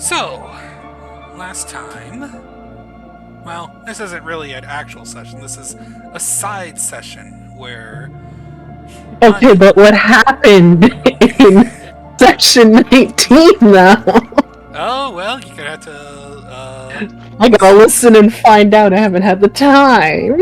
So, last time... Well, this isn't really an actual session. This is a side session where... Okay, but what happened in section 19 now? Oh, well, you're gonna have to, I gotta listen and find out. I haven't had the time.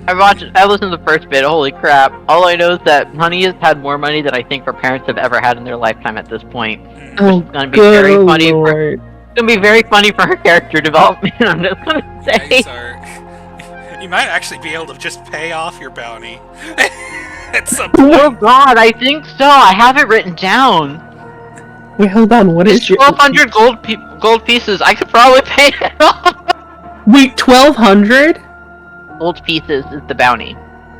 I listened to the first bit, holy crap. All I know is that Honey has had more money than I think her parents have ever had in their lifetime at this point. Oh, It's gonna be very funny Lord. it's gonna be very funny for her character development, I'm just gonna say. you might actually be able to just pay off your bounty at some point. Oh god, I think so. I have it written down. Wait, hold on. What It's is your 1,200 gold pieces. I could probably pay it off. Wait, 1,200 Gold pieces is the bounty.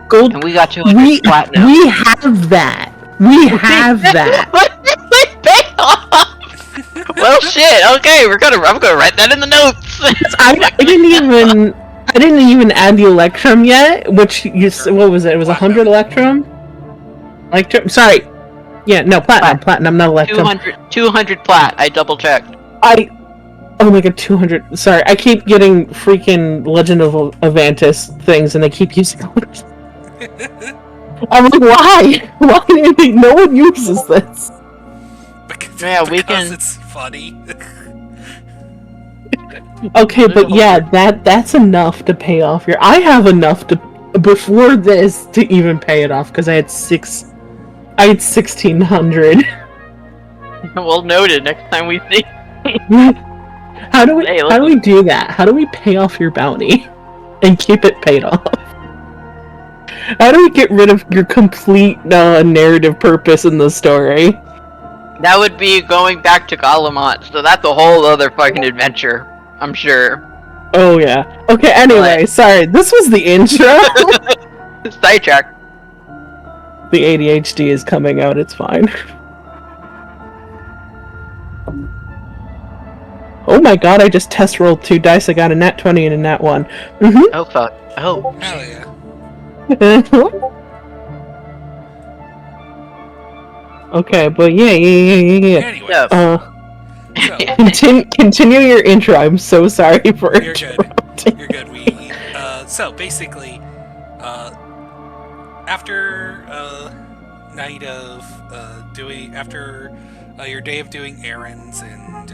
gold? And we got 200 platinum. We have that. We have that. Pay off. Well, shit. Okay, I'm gonna write that in the notes. I didn't even add the Electrum yet. Which what was it? It was 100 Electrum. Sorry. Yeah, no, platinum, not Electrum. 200 plat. I double checked. Oh my god, 200. Sorry, I keep getting freaking Legend of Avantis things, and they keep using. I'm like, why? Why do you think no one uses this? Because it's funny. Okay, but yeah, that's enough to pay off your. I have enough to before this to even pay it off because I had 1,600. Well noted. Next time we see. How do we do that? How do we pay off your bounty and keep it paid off? How do we get rid of your complete narrative purpose in the story? That would be going back to Galamont, so that's a whole other fucking adventure, I'm sure. Oh yeah. Okay, anyway, sorry. This was the intro. Sidetrack. The ADHD is coming out, it's fine. Oh my god, I just test rolled 2 dice. I got a nat 20 and a nat 1. Mm-hmm. Oh fuck. Oh. Hell yeah. Okay, but yeah. Anyway, So, Continue your intro. I'm so sorry for you're interrupting. good. You're good. So basically, after night of after your day of doing errands and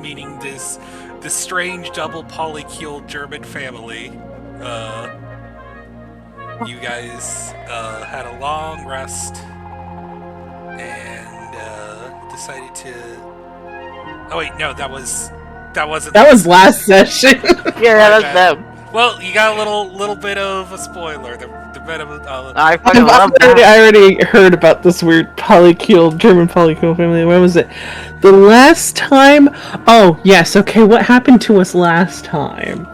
meeting this strange double polycule German family, you guys had a long rest and decided to. Oh wait, no, that wasn't. That was last session. yeah, that's them. Well, you got a little bit of a spoiler. The bit of I fucking love that. I already heard about this weird German polycule family. When was it? The last time? Oh, yes. Okay, what happened to us last time?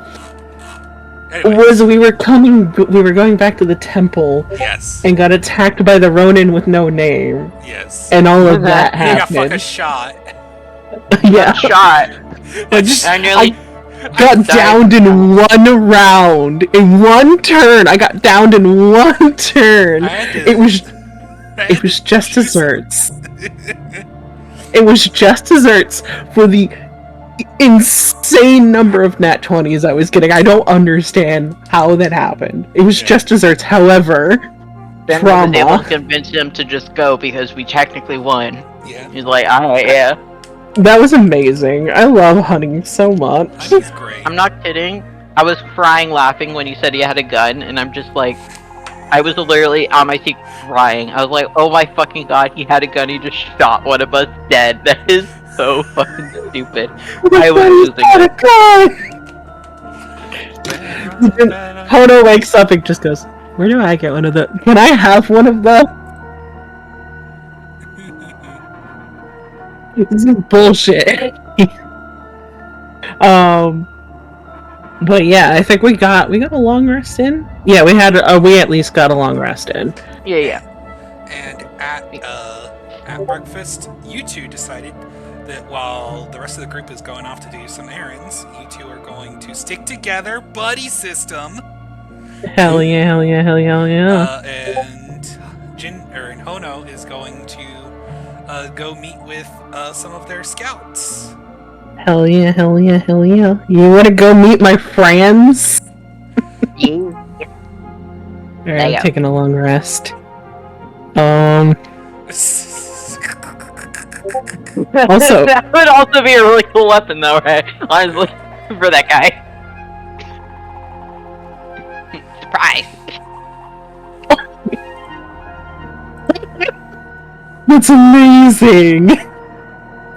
Anyway. Was we were going back to the temple. Yes. And got attacked by the Ronin with no name. Yes. And all of that You got happened. fucking shot. Yeah. Shot. I nearly got downed in one round. In one turn. I got downed in one turn. It was just desserts. It was just desserts for the insane number of nat 20s I was getting. I don't understand how that happened. It was just desserts. However, Ben was able to convince him to just go because we technically won. Yeah. He's like, alright, yeah. That was amazing. I love Honey so much. Honey's great. I'm not kidding. I was crying laughing when he said he had a gun, and I'm just like, I was literally on my seat crying. I was like, oh my fucking god, he had a gun, he just shot one of us dead. That is so fucking stupid. I was losing it. Hono wakes up and just goes, where do I get one of the... Can I have one of the... This is bullshit. But yeah, I think we got a long rest in. Yeah, we at least got a long rest in. Yeah. And at breakfast, you two decided that while the rest of the group is going off to do some errands, you two are going to stick together, buddy system. Hell yeah. And Hono is going to go meet with some of their scouts. Hell yeah, hell yeah, hell yeah. You wanna go meet my friends? Yeah. Alright, I'm taking a long rest. Also, that would also be a really cool weapon, though, right? Honestly, for that guy. Surprise! that's amazing!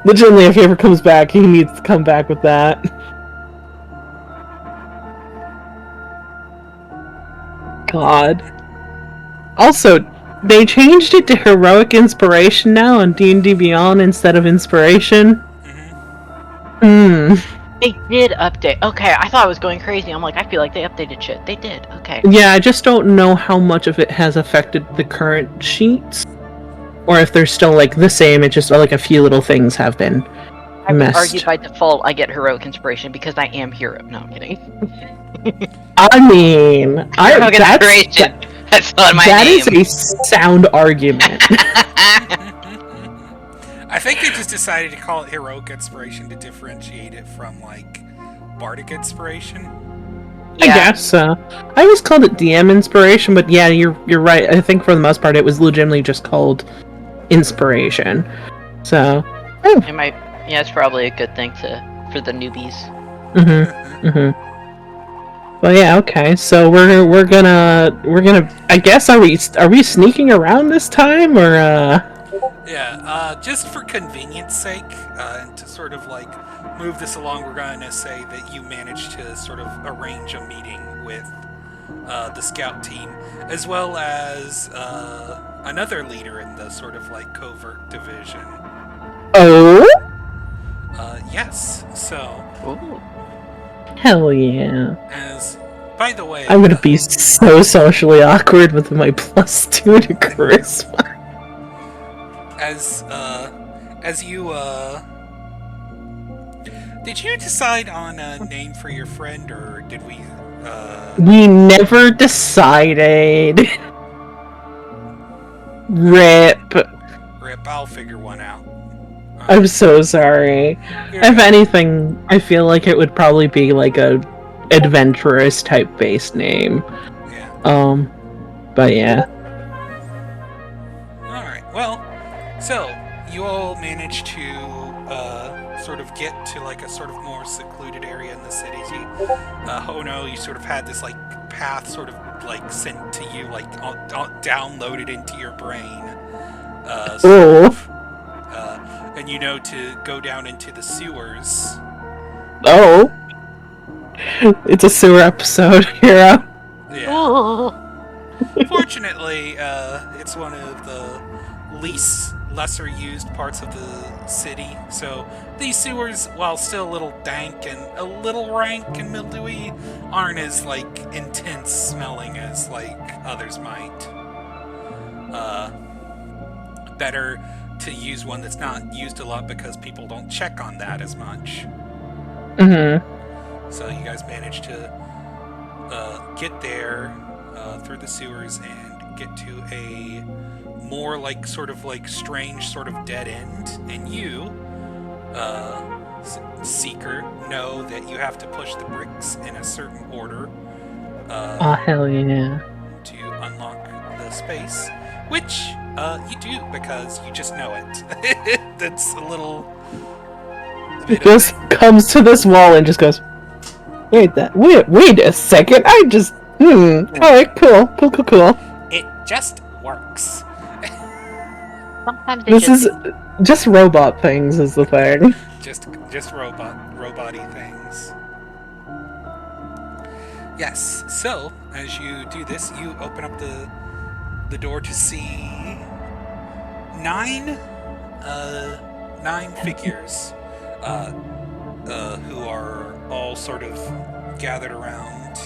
Legitimately, if he ever comes back, he needs to come back with that. God. Also, they changed it to heroic inspiration now on D&D Beyond instead of inspiration. They did update. Okay, I thought I was going crazy. I'm like, I feel like they updated shit. They did. Okay. Yeah, I just don't know how much of it has affected the current sheets. Or if they're still, like, the same, it's just, like, a few little things have been I would messed. argue by default I get heroic inspiration because I am hero. No, I'm kidding. I mean, Heroic inspiration. That's not my name. That is a sound argument. I think they just decided to call it heroic inspiration to differentiate it from, like, bardic inspiration. Yeah. I guess so. I always called it DM inspiration, but yeah, you're right. I think for the most part it was legitimately just called inspiration. So, it might. Yeah, it's probably a good thing for the newbies. Well, yeah, okay. So we're gonna. I guess are we sneaking around this time or? Yeah. Just for convenience sake, and to sort of like move this along, we're going to say that you managed to sort of arrange a meeting with the scout team, as well as another leader in the sort of like covert division. Oh. Yes. So. Ooh. Hell yeah. As, by the way, I'm gonna be so socially awkward with my +2 to charisma. As you did you decide on a name for your friend, or did we? We never decided. Rip. I'll figure one out. I'm so sorry. If anything, I feel like it would probably be like a adventurous type based name. Yeah. But yeah. Alright, well, so you all managed to sort of get to like a sort of more secluded area in the city. Hono, you sort of had this like path sort of like sent to you, like downloaded into your brain. And you know to go down into the sewers. Oh. It's a sewer episode, hero. Yeah. Fortunately, it's one of the lesser used parts of the city, so these sewers, while still a little dank and a little rank and mildewy, aren't as, like, intense smelling as, like, others might. Better to use one that's not used a lot because people don't check on that as much. So you guys managed to get there through the sewers and get to a more like sort of like strange sort of dead end, and you, Seeker, know that you have to push the bricks in a certain order. Oh hell yeah! To unlock the space, which you do because you just know it. That's a little. It just comes to this wall and just goes. Wait a second! I just Alright, cool. It just works. Sometimes this is just robot things is the thing. Just robot-y things. Yes. So as you do this, you open up the door to see nine figures who are all sort of gathered around.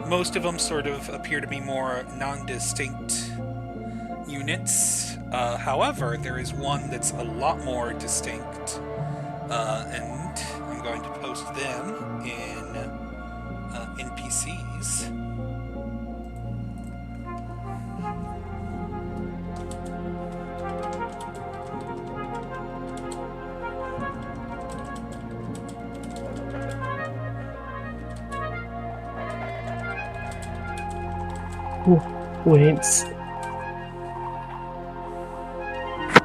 Most of them sort of appear to be more non-distinct units. However, there is one that's a lot more distinct, and I'm going to post them in NPCs. Wait.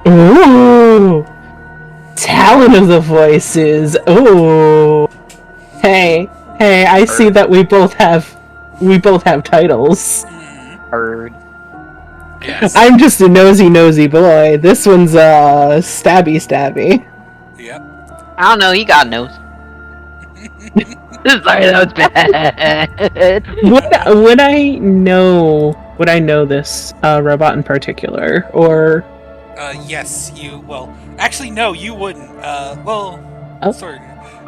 Ooh! Talent of the voices. Ooh. Hey, I see that we both have titles. Bird. Yes. I'm just a nosy boy. This one's stabby. Yep. I don't know, he got nose. Sorry, that was bad. Would I know this robot in particular, or? Yes, you. Well, actually, no, you wouldn't. Oh. Sorry.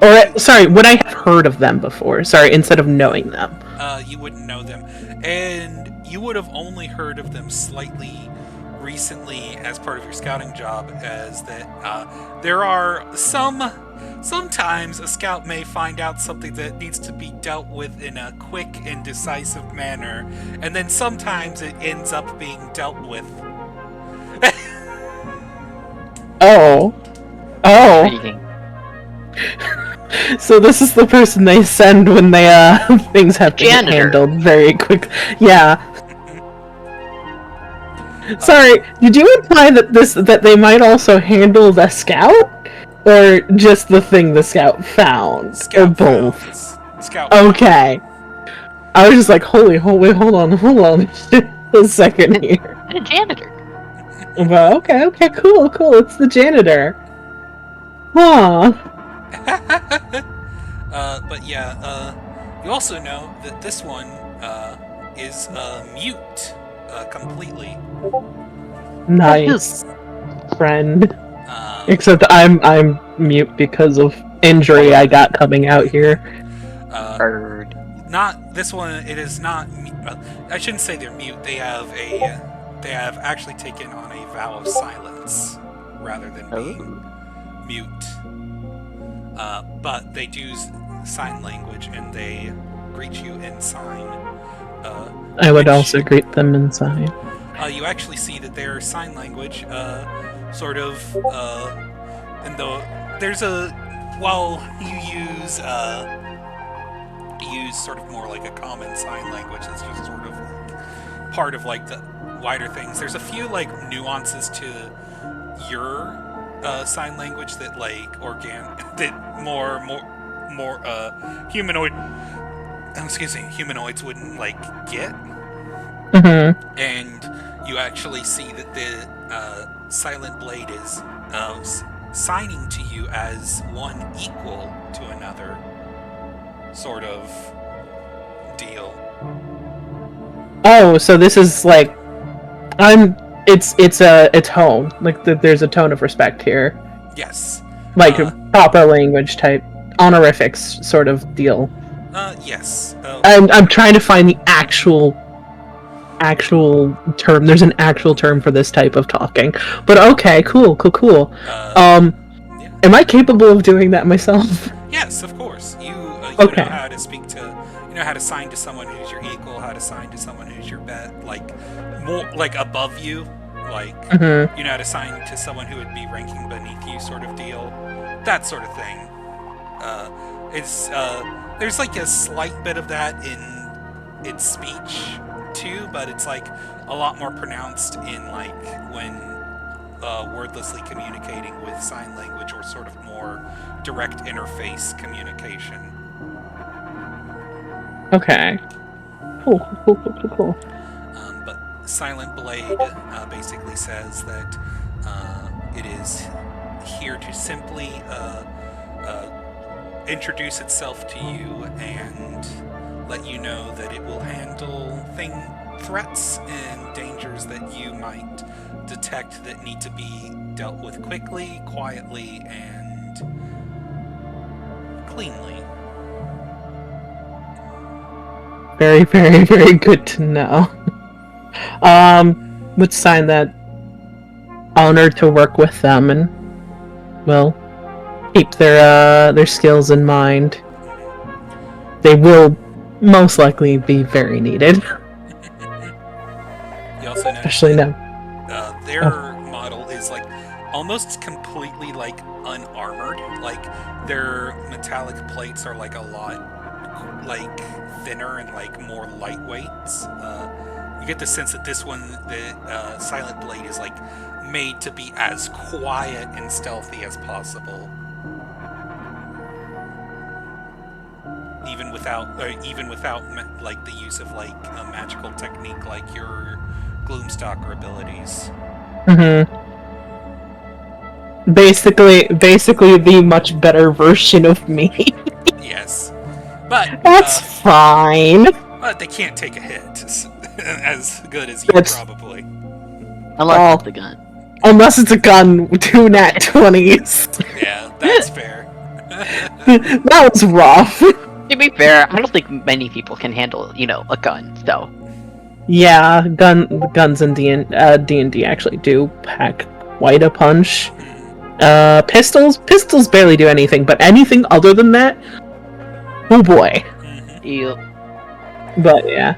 Or sorry, would I have heard of them before? Sorry, instead of knowing them. You wouldn't know them, and you would have only heard of them slightly recently as part of your scouting job. As that, there are sometimes a scout may find out something that needs to be dealt with in a quick and decisive manner, and then sometimes it ends up being dealt with. Oh. Reading. So this is the person they send when they things have to get handled very quick. Yeah. Sorry, did you imply that they might also handle the scout, or just the thing the scout found, or both? Scout. Okay. I was just like, hold on a second here. The janitor. Well, okay, cool. It's the janitor. Huh. But yeah, you also know that this one is mute completely. Nice, friend. Except I'm mute because of injury I got coming out here. Bird. Not this one. It is not. I shouldn't say they're mute. They have actually taken on a vow of silence rather than being mute. But they do sign language, and they greet you in sign. I would also greet them in sign. You actually see that their sign language, sort of, and there's while you use sort of more like a common sign language that's just sort of like part of like the wider things. There's a few like nuances to your sign language that like that more humanoid humanoids wouldn't like get. Mm-hmm. And you actually see that the silent blade is signing to you as one equal to another sort of deal. Oh, so this is like it's a tone, like there's a tone of respect here, Yes. like proper language type honorifics sort of deal. Yes. I'm trying to find the actual term. There's an actual term for this type of talking, but okay, cool. Yeah. Am I capable of doing that myself? Yes, of course. You Okay. know how to speak to, you know how to sign to someone who's your equal, how to sign to someone who's your like more like above you, like Mm-hmm. you know how to sign to someone who would be ranking beneath you, sort of deal, that sort of thing. There's like a slight bit of that in its speech too, but it's like a lot more pronounced in like when wordlessly communicating with sign language or sort of more direct interface communication. Okay. Cool. But Silent Blade basically says that it is here to simply introduce itself to you and let you know that it will handle threats and dangers that you might detect that need to be dealt with quickly, quietly, and cleanly. Very, very, very good to know. Would sign that honored to work with them and, well, keep their skills in mind. They will most likely be very needed. You also notice Especially now. their model is like almost completely like unarmored. Like their metallic plates are like a lot like thinner and like more lightweight. You get the sense that this one, the Silent Blade, is like made to be as quiet and stealthy as possible, even without like the use of like a magical technique like your Gloomstalker abilities. Basically the much better version of me. Yes, but that's fine. But they can't take a hit as good as you probably. Unless it's a gun. Unless it's a gun with 2 nat 20s. Yeah, that's fair. That was rough. To be fair, I don't think many people can handle, a gun, so. Yeah, guns in D&D actually do pack quite a punch. Pistols barely do anything, but anything other than that, oh boy. Ew. But yeah.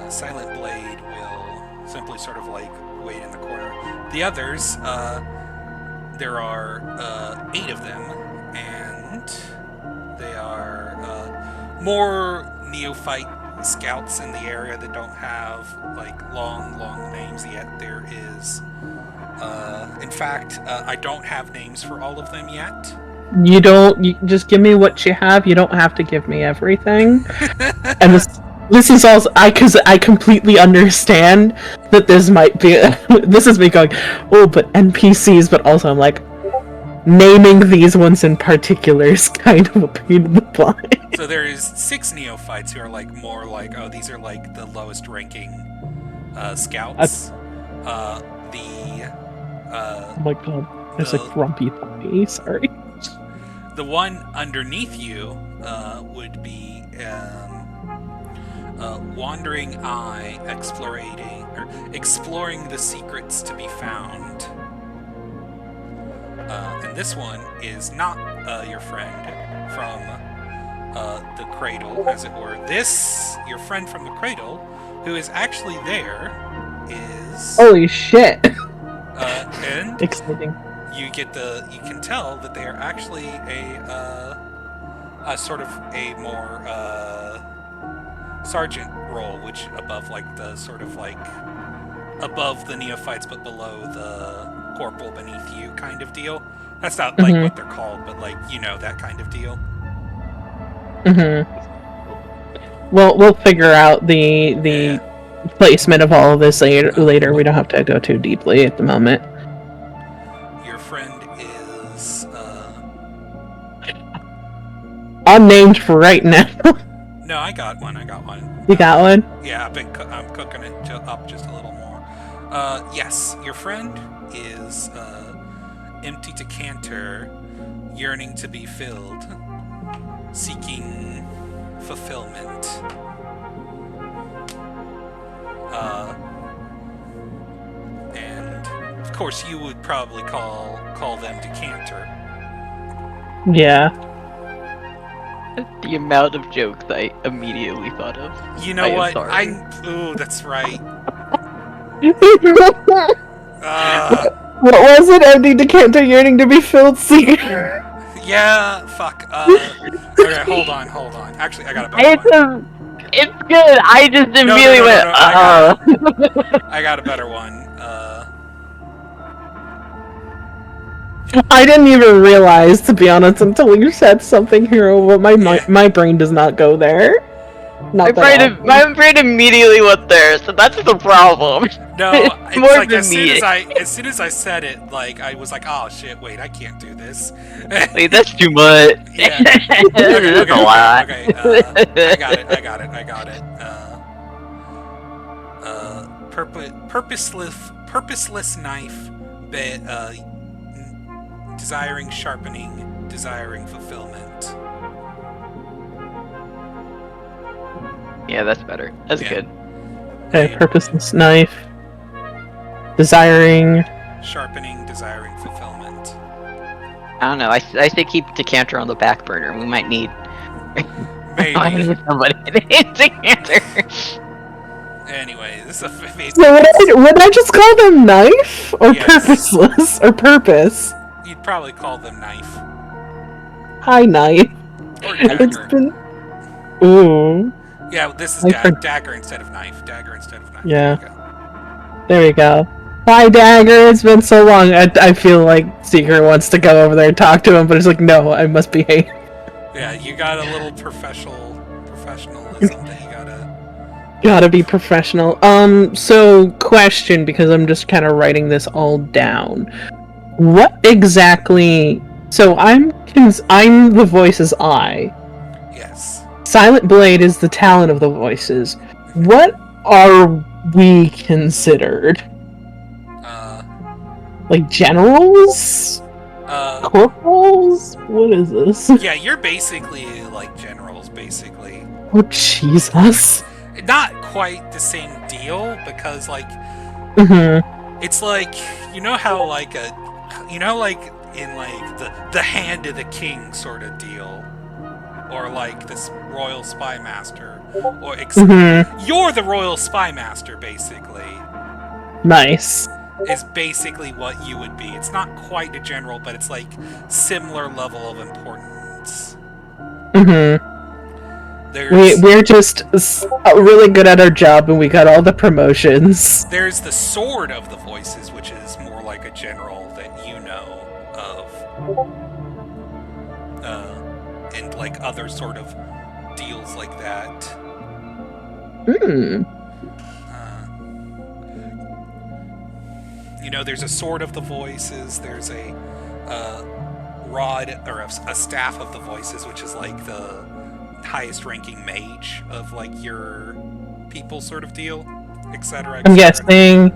Silent Blade will simply sort of like wait in the corner. The others, there are 8 of them, and they are more neophyte scouts in the area that don't have like long names yet. There is, in fact, I don't have names for all of them yet. You just give me what you have. You don't have to give me everything. And this is also because I completely understand that this might be this is me going, oh, but NPCs, but also I'm like, naming these ones in particular is kind of a pain in the butt. So there is 6 neophytes who are like more like, oh, these are like the lowest ranking scouts. Oh my god, there's a grumpy puppy. Sorry. The one underneath you would be Wandering Eye, exploring the secrets to be found. And this one is not your friend from the cradle, as it were. Your friend from the cradle, who is actually there, is... Holy shit! And exciting. You can tell that they are actually a sort of a more sergeant role, which above like the sort of like above the neophytes but below the corporal beneath you kind of deal. That's not like what they're called, but like that kind of deal. Well, we'll figure out the placement of all of this later. We don't have to go too deeply at the moment. Your friend is unnamed for right now. No, I got one. You got one? Yeah, I'm cooking it up just a little more. Yes, your friend is empty decanter, yearning to be filled, seeking fulfillment. And of course, you would probably call them decanter. Yeah. The amount of jokes I immediately thought of. You know what? Ooh, that's right. What was it? Empty decanter yearning to be filled, secret. Yeah, fuck. Okay, hold on. Actually, I got a better one. It's good. I just immediately went. I got a better one. I didn't even realize, to be honest, until you said something, Hero. But my brain does not go there. My brain immediately went there, so that's the problem. No, it's more like than as soon as I said it, like I was like, oh shit, wait, I can't do this. Wait, that's too much. Yeah. That's a lot. Okay, I got it. Purposeless knife, desiring sharpening, desiring fulfillment. Yeah, that's better. That's good. Okay, purposeless knife. Desiring... Sharpening, desiring fulfillment. I don't know, I say keep Decanter on the back burner. We might need... Maybe. I need somebody to hit Decanter. Anyway, this is a face. So would I just call them knife? Or purposeless? Or purpose? You'd probably call them knife. Hi, knife. Or dagger. It's been... Ooh. Yeah, this is dagger instead of knife. Dagger instead of knife. Yeah. There you go. Hi, Dagger. It's been so long. I feel like Secret wants to go over there and talk to him, but it's like, no, I must behave. Yeah, you got a little professionalism that you gotta be professional. So question, because I'm just kind of writing this all down. What exactly? So I'm the voice's eye. Yes. Silent Blade is the talent of the voices. What are we considered? Like generals? Corporals? What is this? Yeah, you're basically like generals, basically. Oh, Jesus. Not quite the same deal, because, like... It's like, you know how, like, in, like, the Hand of the King sort of deal? Or, like, this Royal Spy Master. Or, you're the Royal Spy Master, basically. Nice. Is basically what you would be. It's not quite a general, but it's like similar level of importance. We're just really good at our job, and we got all the promotions. There's the Sword of the Voices, which is more like a general that you know of, and like other sort of deals like that. You know, there's a Sword of the Voices, there's a rod, or a Staff of the Voices, which is like the highest ranking mage of like your people sort of deal, etc. I'm guessing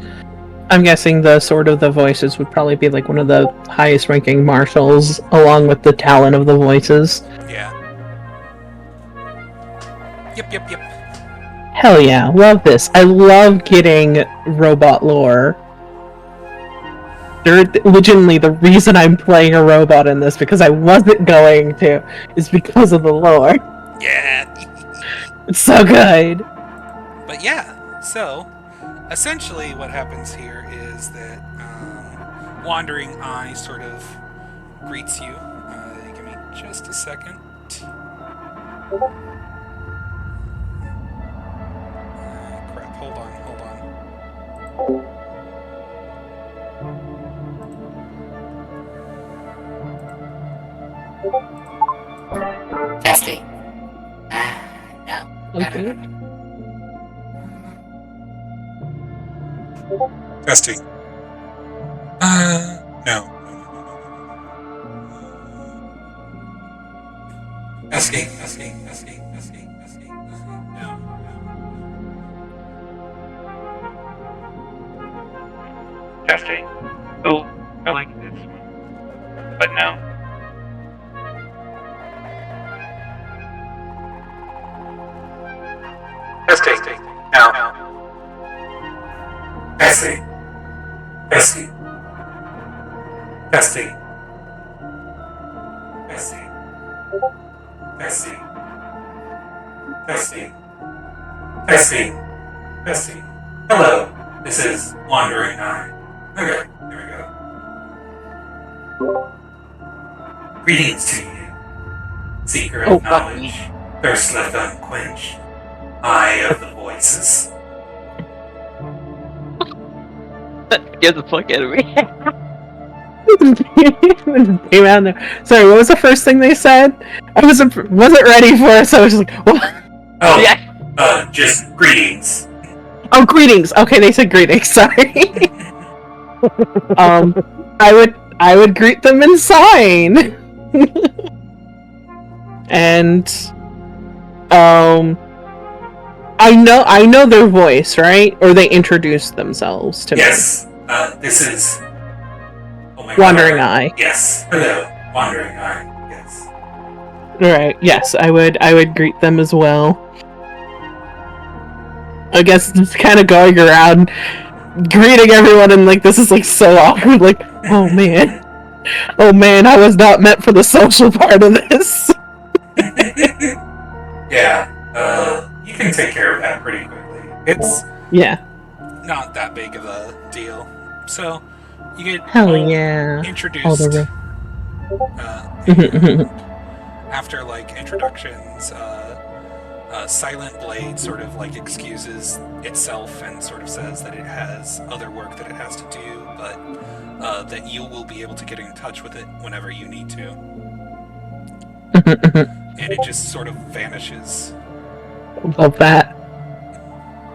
the Sword of the Voices would probably be like one of the highest ranking marshals, along with the talent of the voices. Yeah. Yep. Hell yeah, love this. I love getting robot lore. Legitimately, the reason I'm playing a robot in this, because I wasn't going to, is because of the lore. Yeah. It's so good. But yeah, so essentially what happens here is that Wandering Eye sort of greets you. Give me just a second. Crap, hold on. Testing. No. Okay. Testing. No. Testing. No. Testing. Oh, I like this one. But no. Testing. No. Testing. Hello, this is Wandering Eye. Okay, here we go. Greetings to you, seeker of knowledge, thirstleth unquenched, eye of the voices. Get the fuck out of me. Sorry, what was the first thing they said? I wasn't ready for it, so I was just like, what? Oh, yeah. Just greetings. Oh, greetings. Okay, they said greetings. Sorry. I would greet them in sign. And I know their voice, right? Or they introduce themselves to me. Yes. This is Wandering Eye. Yes. Hello, Wandering Eye. Yes. Right. Yes, I would greet them as well. I guess just kind of going around greeting everyone, and like this is like so awkward. Like, oh man, I was not meant for the social part of this. Yeah. You can take care of that pretty quickly. It's not that big of a deal. So you get introduced. After like introductions, Silent Blade sort of like excuses itself and sort of says that it has other work that it has to do, but that you will be able to get in touch with it whenever you need to. And it just sort of vanishes. Love that.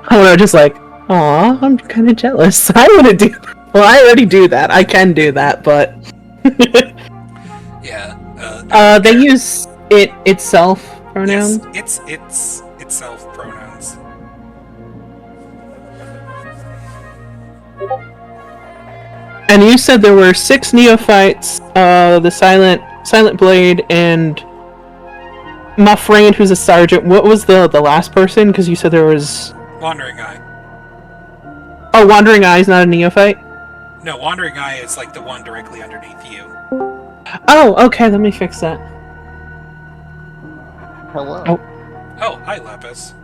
Hono just like, aw, I'm kind of jealous. I want to do. Well, I already do that. I can do that, but Yeah. they use it itself pronouns. Yes, it's itself pronouns. And you said there were 6 neophytes. The Silent Blade and my friend who's a sergeant. What was the last person? Because you said there was Wandering Eye. Oh, Wandering Eye is not a neophyte? No, Wandering Eye is like the one directly underneath you. Oh, okay, let me fix that. Hello. Oh, hi, Lapis.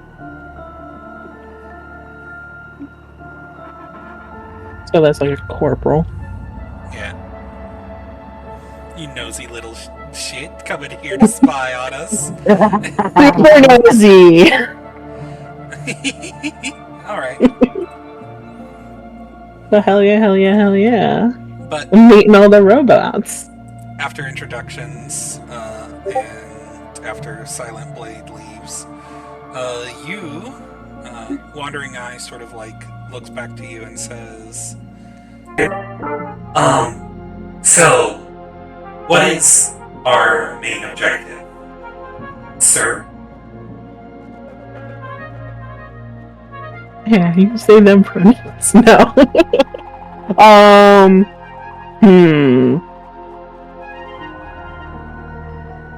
So that's like a corporal. Yeah. You nosy little shit coming here to spy on us. Super nosy! Alright. So hell yeah, hell yeah, hell yeah. But I'm meeting all the robots. after introductions, and after Silent Blade leaves, Wandering Eye sort of like looks back to you and says, so, what is our main objective, sir? Yeah, you say them pronouns. No.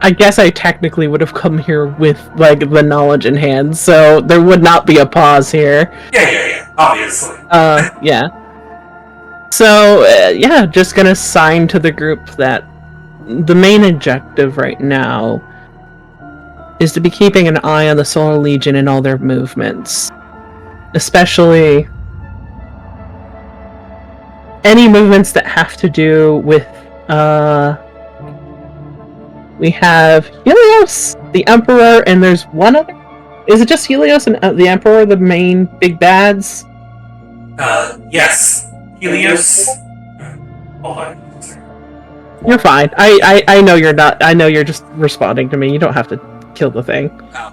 I guess I technically would have come here with, like, the knowledge in hand, so there would not be a pause here. Yeah, obviously. Yeah. So, yeah, just gonna sign to the group that the main objective right now is to be keeping an eye on the Solar Legion and all their movements. Especially any movements that have to do with, we have Helios, the Emperor, and there's one other? Is it just Helios and the Emperor, the main big bads? Yes. Helios. Hold on. You're fine. I know you're not. I know you're just responding to me. You don't have to kill the thing.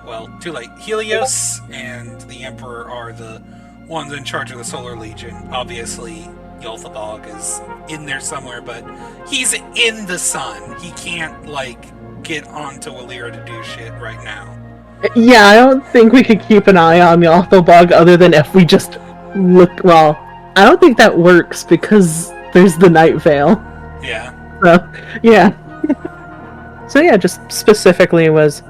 Well, too late. Helios and the Emperor are the ones in charge of the Solar Legion. Obviously, Yolthabog is in there somewhere, but he's in the sun. He can't, like, get onto Walira to do shit right now. Yeah, I don't think we could keep an eye on the Yolthabog other than if we just look. Well, I don't think that works because there's the Night Veil. Yeah. So, yeah. So yeah, just specifically was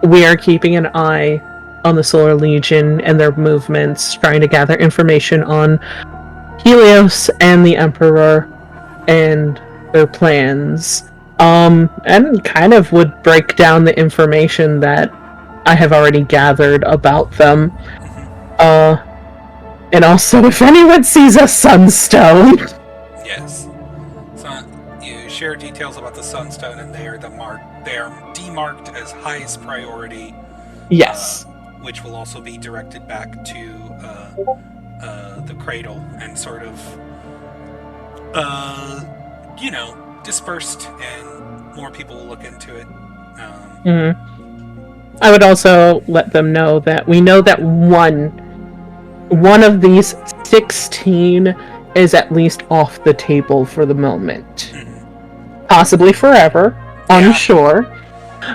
we are keeping an eye on the Solar Legion and their movements, trying to gather information on Helios and the Emperor and their plans. And kind of would break down the information that I have already gathered about them. And also, if anyone sees a sunstone. Yes. So you share details about the sunstone, and they are demarked as highest priority. Yes. Which will also be directed back to the cradle and sort of, dispersed, and more people will look into it. I would also let them know that we know that one of these 16 is at least off the table for the moment. Possibly forever. Unsure.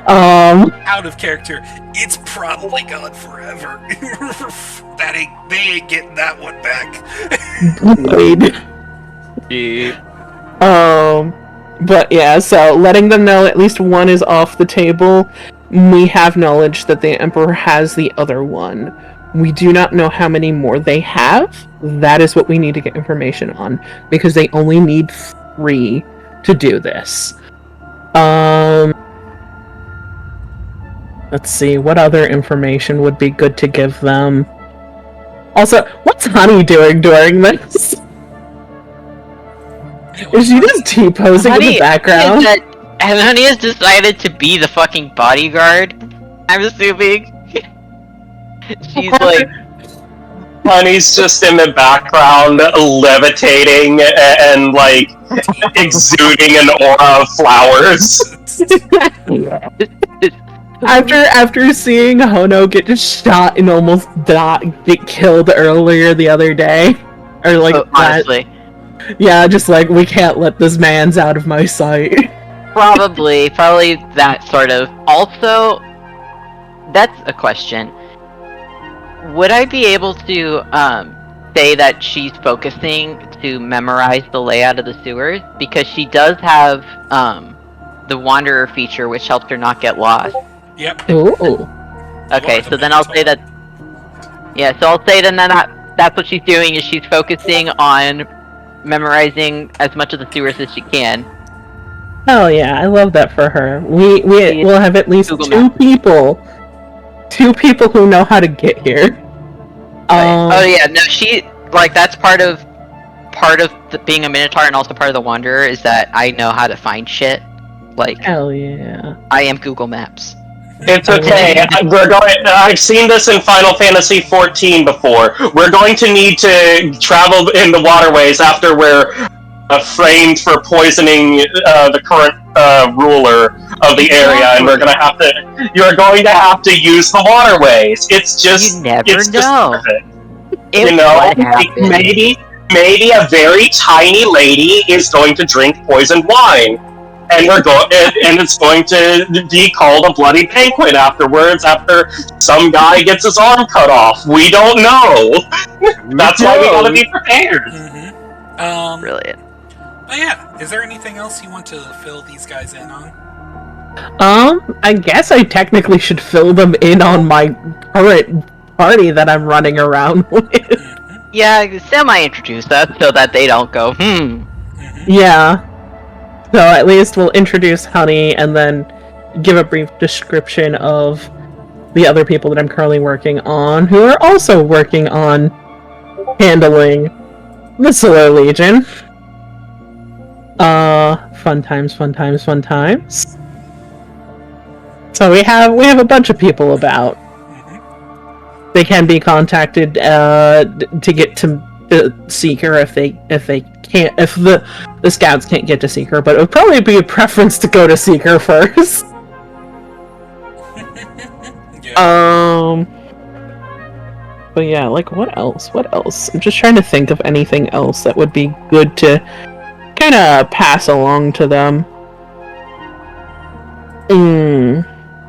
Out of character. It's probably gone forever. They ain't getting that one back. But yeah, so letting them know at least one is off the table. We have knowledge that the Emperor has the other one. We do not know how many more they have. That is what we need to get information on, because they only need 3 to do this. Let's see, what other information would be good to give them? Also, what's Honey doing during this? Is she just T-posing in the background? Honey has decided to be the fucking bodyguard, I'm assuming. She's like, Honey's just in the background, levitating and like exuding an aura of flowers. After seeing Hono get just shot and almost get killed earlier the other day, or like honestly, yeah, just like we can't let this man's out of my sight. probably that sort of. Also, that's a question. Would I be able to say that she's focusing to memorize the layout of the sewers? Because she does have the Wanderer feature, which helps her not get lost. Yep. Ooh. Okay, so then I'll say that. Yeah, so I'll say then that that's what she's doing, is she's focusing on memorizing as much of the sewers as she can. Hell yeah, I love that for her. We will have at least two people who know how to get here. Oh yeah, no, she like that's part of being a Minotaur and also part of the Wanderer is that I know how to find shit. Like, hell yeah, I am Google Maps. It's okay. I've seen this in Final Fantasy XIV before. We're going to need to travel in the waterways after we're framed for poisoning the current ruler of the area, and you're going to have to use the waterways. It's just you never it's know. Maybe a very tiny lady is going to drink poisoned wine. And it's going to be called a bloody banquet afterwards after some guy gets his arm cut off. We don't know. That's why we gotta be prepared. Mm-hmm. Brilliant. But yeah, is there anything else you want to fill these guys in on? I guess I technically should fill them in on my current party that I'm running around with. Mm-hmm. Yeah, semi-introduce us so that they don't go, Mm-hmm. Yeah. So at least we'll introduce Honey and then give a brief description of the other people that I'm currently working on, who are also working on handling the Solar Legion. Fun times. So we have a bunch of people about. Mm-hmm. They can be contacted to get to Seeker if they can't, if the scouts can't get to Seeker, but it would probably be a preference to go to Seeker first. Yeah. But yeah, like what else? I'm just trying to think of anything else that would be good to kind of pass along to them.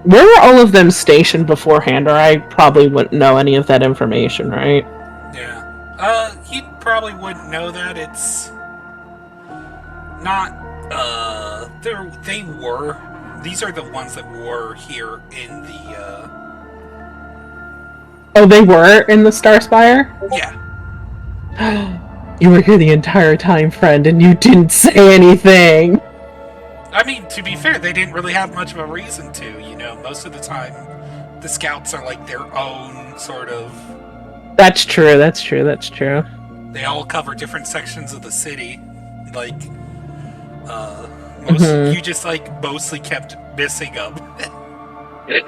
Where were all of them stationed beforehand, or I probably wouldn't know any of that information, right? Yeah. You probably wouldn't know that. It's not, they were. These are the ones that were here in the, Oh, they were in the Star Spire? Yeah. You were here the entire time, friend, and you didn't say anything! I mean, to be fair, they didn't really have much of a reason to, you know. Most of the time, the scouts are like their own sort of... That's true. They all cover different sections of the city. Like, you just, like, mostly kept missing them.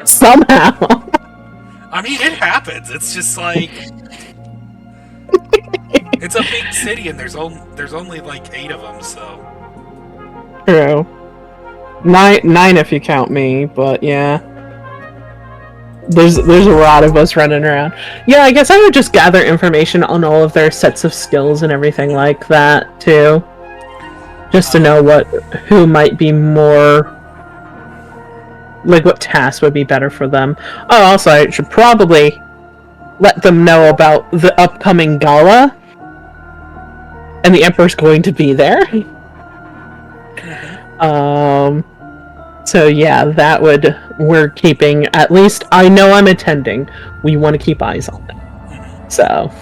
Somehow! I mean, it happens. It's just like... it's a big city, and there's only like 8 of them, so... True. Nine if you count me, but yeah. There's a lot of us running around. Yeah, I guess I would just gather information on all of their sets of skills and everything like that, too. Just to know who might be more... like, what tasks would be better for them. Oh, also, I should probably let them know about the upcoming gala. And the Emperor's going to be there. So yeah, we're keeping, at least I know I'm attending. We want to keep eyes on them. So.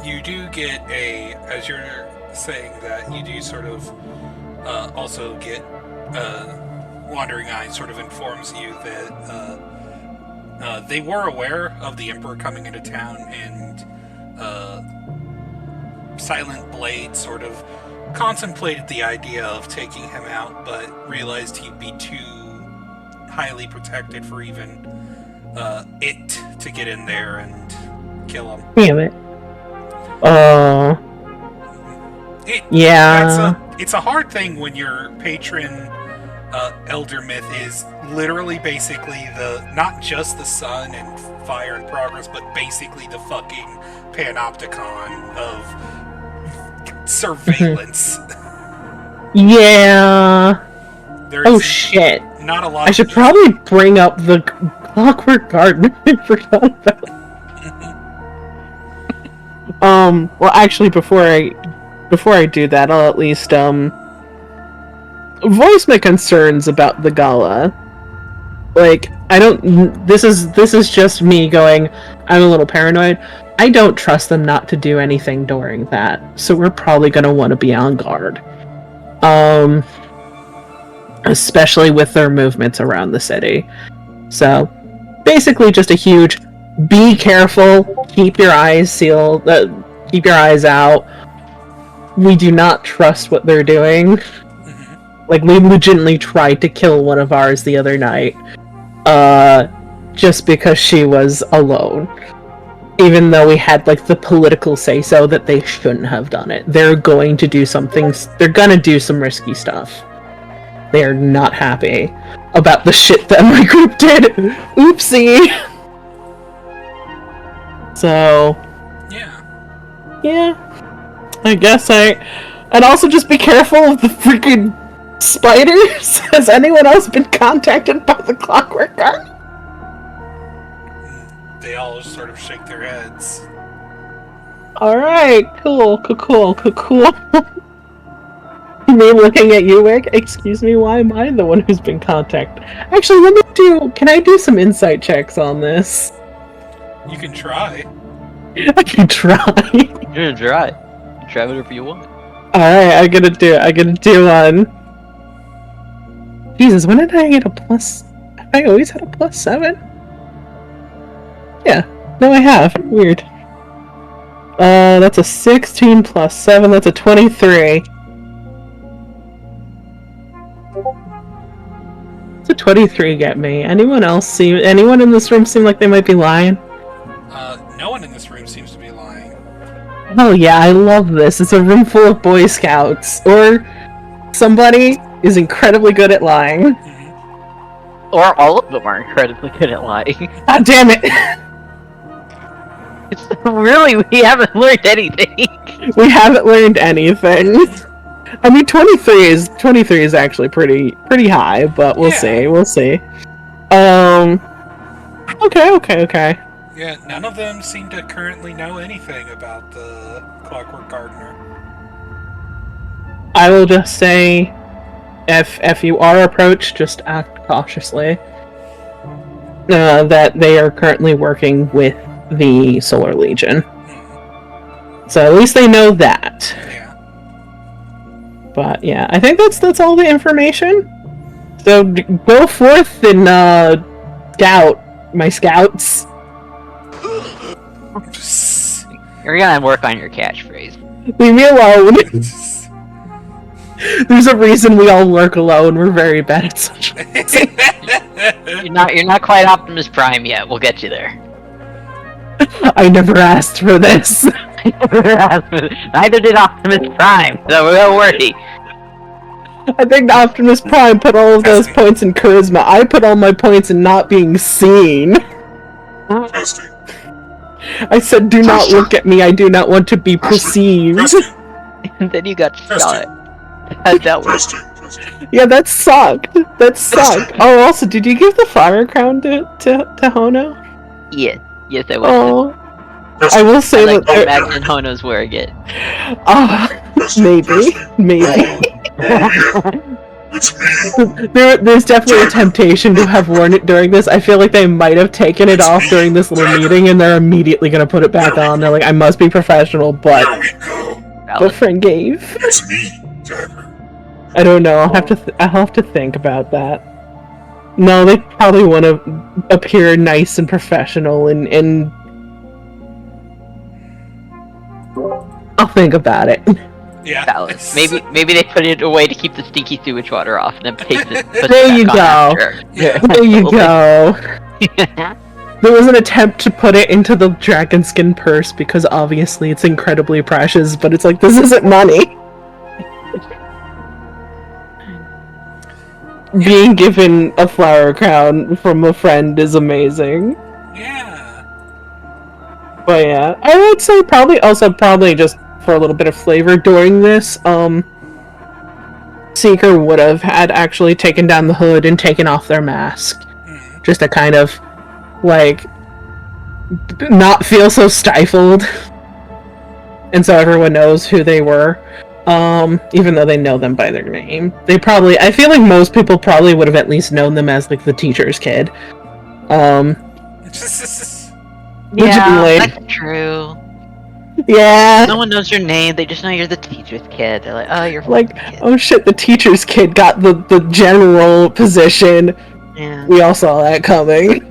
You do get as you're saying that, you do sort of also get Wandering Eye sort of informs you that they were aware of the Emperor coming into town, and Silent Blade sort of contemplated the idea of taking him out, but realized he'd be too highly protected for even it to get in there and kill him. Damn it. It's a hard thing when your patron elder myth is literally basically not just the sun and fire and progress, but basically the fucking panopticon of surveillance. Yeah. There's shit. Not a lot. I should probably bring up the Clockwork Garden. I forgot about it. Well, actually, before I do that, I'll at least voice my concerns about the gala. Like, this is just me going, I'm a little paranoid. I don't trust them not to do anything during that, so we're probably gonna want to be on guard. Especially with their movements around the city. So, basically just a huge, be careful, keep your eyes sealed, keep your eyes out. We do not trust what they're doing. Like, we legitimately tried to kill one of ours the other night, just because she was alone. Even though we had, like, the political say-so that they shouldn't have done it. They're going to do they're gonna do some risky stuff. They are not happy about the shit that my group did. Oopsie! So... Yeah. I guess and also just be careful of the freaking spiders. Has anyone else been contacted by the Clockwork Garden? They all sort of shake their heads. Alright, cool. Me looking at you, Wick. Excuse me, why am I the one who's been contacted? Actually, can I do some insight checks on this? You can try. I can try. You're gonna try. Try whatever you want. Alright, I gotta do one. Jesus, when did I get a plus? Have I always had a +7? Yeah. No, I have. Weird. That's a 16 plus 7, that's a 23. What's a 23 get me? Anyone in this room seem like they might be lying? No one in this room seems to be lying. Oh yeah, I love this. It's a room full of Boy Scouts. Or somebody is incredibly good at lying. Or all of them are incredibly good at lying. God damn it! Really, we haven't learned anything. We haven't learned anything. I mean, 23 is actually pretty high, but we'll see. Okay. Yeah, none of them seem to currently know anything about the Clockwork Gardener. I will just say, if you are approached, just act cautiously. That they are currently working with the Solar Legion. So at least they know that. Yeah. But yeah, I think that's all the information. So go forth and scout, my scouts. You're gonna work on your catchphrase. Leave me alone. There's a reason we all work alone. We're very bad at such things. You're not quite Optimus Prime yet. We'll get you there. I never asked for this. Neither did Optimus Prime, so don't worry. I think Optimus Prime put all of those points in charisma. I put all my points in not being seen. Testing. I said, do not look at me. I do not want to be perceived. And then you got shot. Testing. That was Yeah, that sucked. Oh, also, did you give the fire crown to Hono? yes, I was. Oh, I will say I like to that. imagine Hono's wearing it. Maybe. It's me. There's definitely a temptation to have worn it during this. I feel like they might have taken it off during this little meeting, and they're immediately gonna put it back on. They're like, I must be professional, but There we go. what friend gave? It's me, Dagger. I don't know. I'll have to think about that. No, they probably want to appear nice and professional, and I'll think about it. Yeah. Valid. Maybe they put it away to keep the stinky sewage water off, and then put it There back you on go. after. Yeah. There you go. There was an attempt to put it into the dragon skin purse because obviously it's incredibly precious, but it's like, this isn't money. Being given a flower crown from a friend is amazing. Yeah. But yeah, I would say probably just for a little bit of flavor during this, Seeker would have had actually taken down the hood and taken off their mask. Just to kind of, like, not feel so stifled. And so everyone knows who they were. Even though they know them by their name. I feel like most people probably would have at least known them as, like, the teacher's kid. Yeah, that's true. Yeah. No one knows your name, they just know you're the teacher's kid. They're like, oh, you're like, kid. Oh shit, the teacher's kid got the general position. Yeah. We all saw that coming.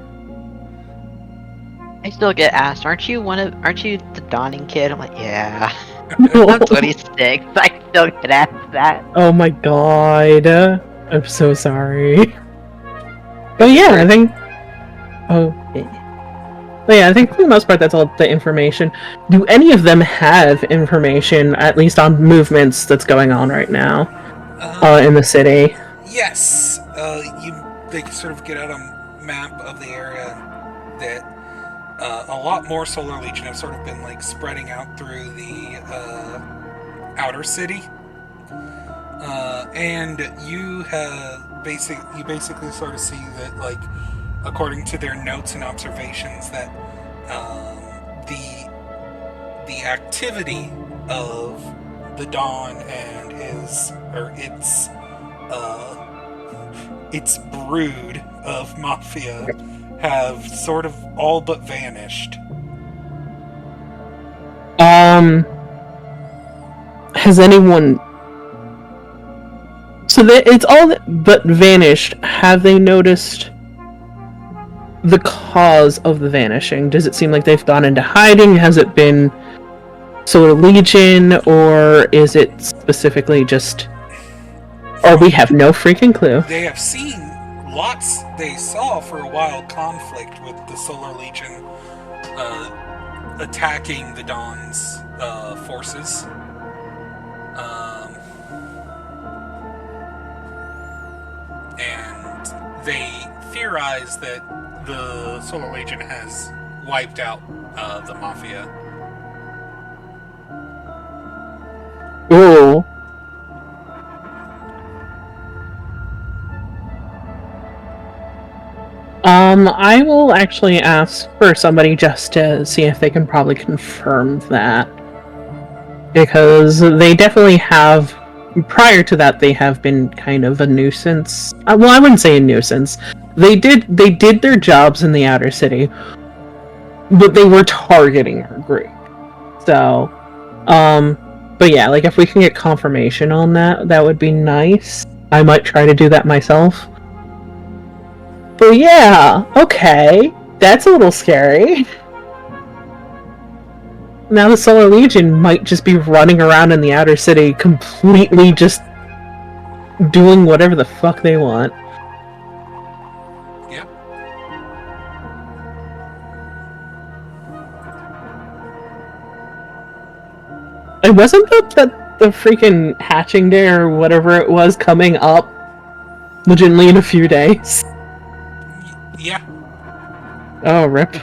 I still get asked, aren't you the Dawning kid? I'm like, yeah. I'm 26. I still get asked that. Oh my god. I'm so sorry. But yeah, I think... But yeah, I think for the most part that's all the information. Do any of them have information, at least on movements that's going on right now, in the city? Yes. They sort of get out a map of the area that a lot more Solar Legion have sort of been like spreading out through the outer city, and you basically sort of see that, like, according to their notes and observations, that the activity of the Dawn and its brood of mafia have sort of all but vanished. Has anyone... So it's all but vanished. Have they noticed the cause of the vanishing? Does it seem like they've gone into hiding? Has it been Solar Legion? Or is it specifically just... Or we have no freaking clue. They have seen lots. They saw for a while conflict with the Solar Legion attacking the Dawn's forces. And they theorize that the Solar Legion has wiped out the Mafia. Ooh. I will actually ask for somebody just to see if they can probably confirm that. Because they definitely have... Prior to that, they have been kind of a nuisance. Well, I wouldn't say a nuisance. They did their jobs in the outer city, but they were targeting our group. So, but yeah, like, if we can get confirmation on that, that would be nice. I might try to do that myself. But yeah, okay. That's a little scary. Now the Solar Legion might just be running around in the outer city completely just doing whatever the fuck they want. Yep. It wasn't the freaking hatching day or whatever it was coming up legitimately in a few days. Yeah. Oh, rip.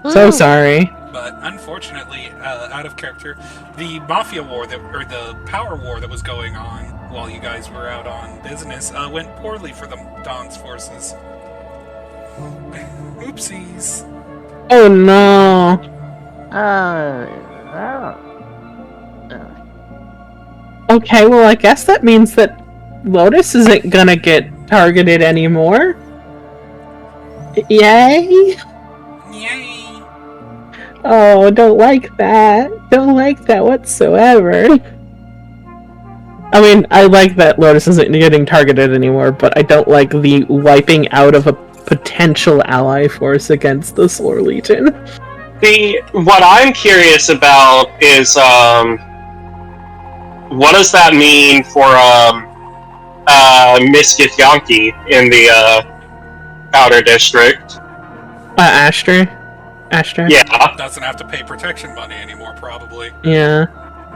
So sorry. But unfortunately, out of character, the Mafia war or the power war that was going on while you guys were out on business went poorly for the Dawn's forces. Oopsies. Oh no. Okay, well, I guess that means that Lotus isn't gonna get targeted anymore. Yay! Yay! Oh, don't like that. Don't like that whatsoever. I mean, I like that Lotus isn't getting targeted anymore, but I don't like the wiping out of a potential ally force against the Solar Legion. What I'm curious about is, what does that mean for, Miss Githyanki in the, Outer District? Astra. Astra. Yeah, Doesn't have to pay protection money anymore, probably. Yeah.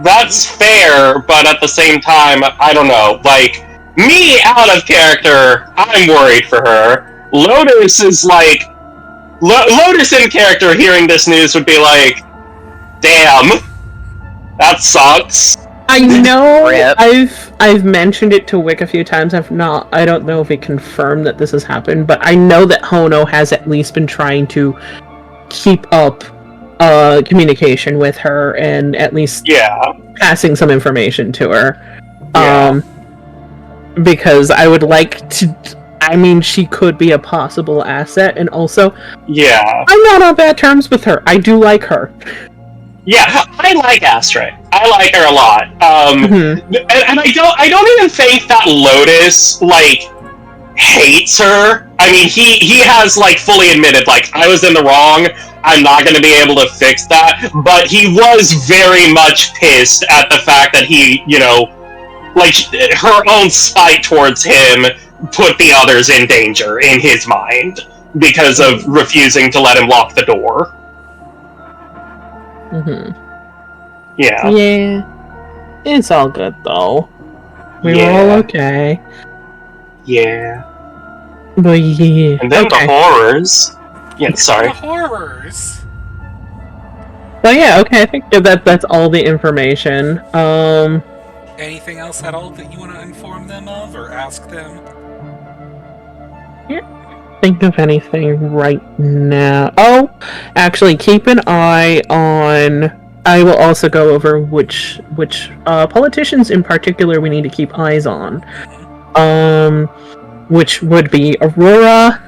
that's fair, but at the same time, I don't know. Like, me out of character, I'm worried for her. Lotus is like. Lotus in character hearing this news would be like, damn, that sucks. I know Rip. I've mentioned it to Wick a few times. I don't know if it confirmed that this has happened, but I know that Hono has at least been trying to keep up communication with her and at least passing some information to her. Yeah. Because I would like to, I mean, she could be a possible asset, and also Yeah. I'm not on bad terms with her. I do like her. Yeah, I like Astray. I like her a lot. And I don't even think that Lotus like hates her. I mean, he has like fully admitted like I was in the wrong. I'm not going to be able to fix that. But he was very much pissed at the fact that he, you know, like her own spite towards him put the others in danger in his mind because of refusing to let him lock the door. Yeah. Yeah. It's all good though. We were Yeah. all okay. Yeah. But yeah. And then okay. the horrors. Yeah, sorry. The horrors. But yeah, okay, I think that's all the information. Anything else at all that you want to inform them of or ask them? Think of anything right now. Oh, actually, keep an eye on. I will also go over which politicians in particular we need to keep eyes on. Which would be Aurora.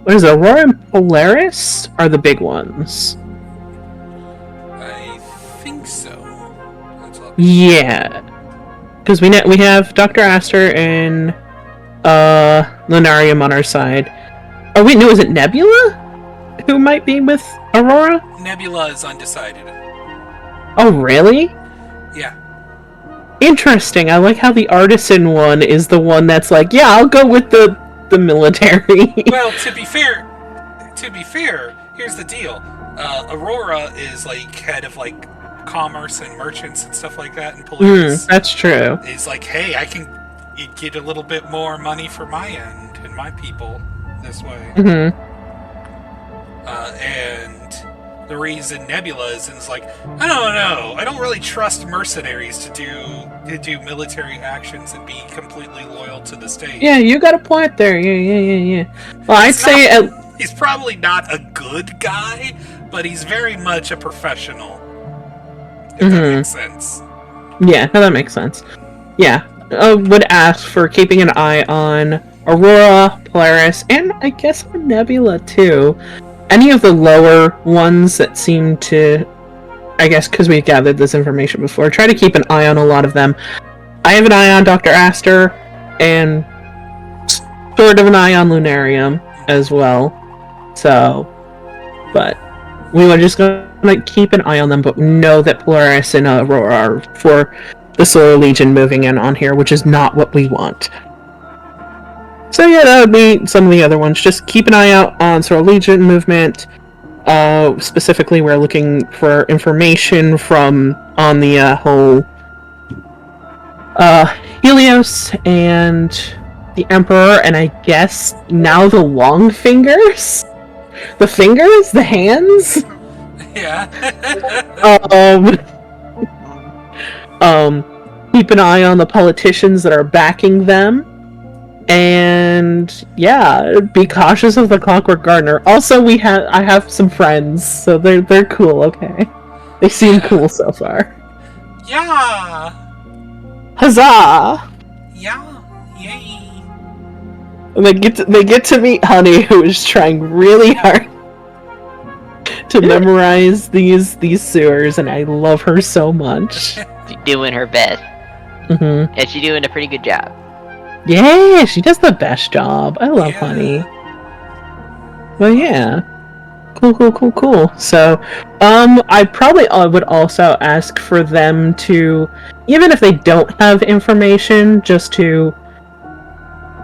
What is it? Aurora and Polaris are the big ones. I think so. Let's look. Yeah, because we have Dr. Aster and Lunarium on our side. Oh wait, no, is it Nebula who might be with Aurora? Nebula is undecided. Oh really? Yeah. Interesting. I like how the artisan one is the one that's like, yeah, I'll go with the military. Well, to be fair, here's the deal. Aurora is like head of like commerce and merchants and stuff like that, and Polaris That's true. is like, hey, I can get a little bit more money for my end and my people this way. And the reason Nebula is like, I don't know, I don't really trust mercenaries to do military actions and be completely loyal to the state. Yeah, you got a point there. Yeah. Well, I'd say he's probably not a good guy, but he's very much a professional. If that makes sense. Yeah, no, that makes sense. Yeah, I would ask for keeping an eye on Aurora, Polaris, and I guess on Nebula too. Any of the lower ones that seem to, I guess because we've gathered this information before, try to keep an eye on a lot of them. I have an eye on Dr. Aster, and sort of an eye on Lunarium as well. So, but we were just gonna keep an eye on them, but know that Polaris and Aurora are for the Solar Legion moving in on here, which is not what we want. So yeah, that would be some of the other ones. Just keep an eye out on Solar Legion movement. Specifically, we're looking for information from on the whole Helios and the Emperor, and I guess now the long fingers, the fingers, the hands. Yeah. Keep an eye on the politicians that are backing them. And yeah, be cautious of the Clockwork Gardener. Also, I have some friends, so they're cool. Okay, they seem cool so far. Yeah. Huzzah! Yeah. Yay. And they get to meet Honey, who is trying really hard to memorize these sewers, and I love her so much. She's doing her best. And she's doing a pretty good job. Yeah, she does the best job. I love Honey. Well, yeah. Cool. So, I probably would also ask for them to, even if they don't have information, just to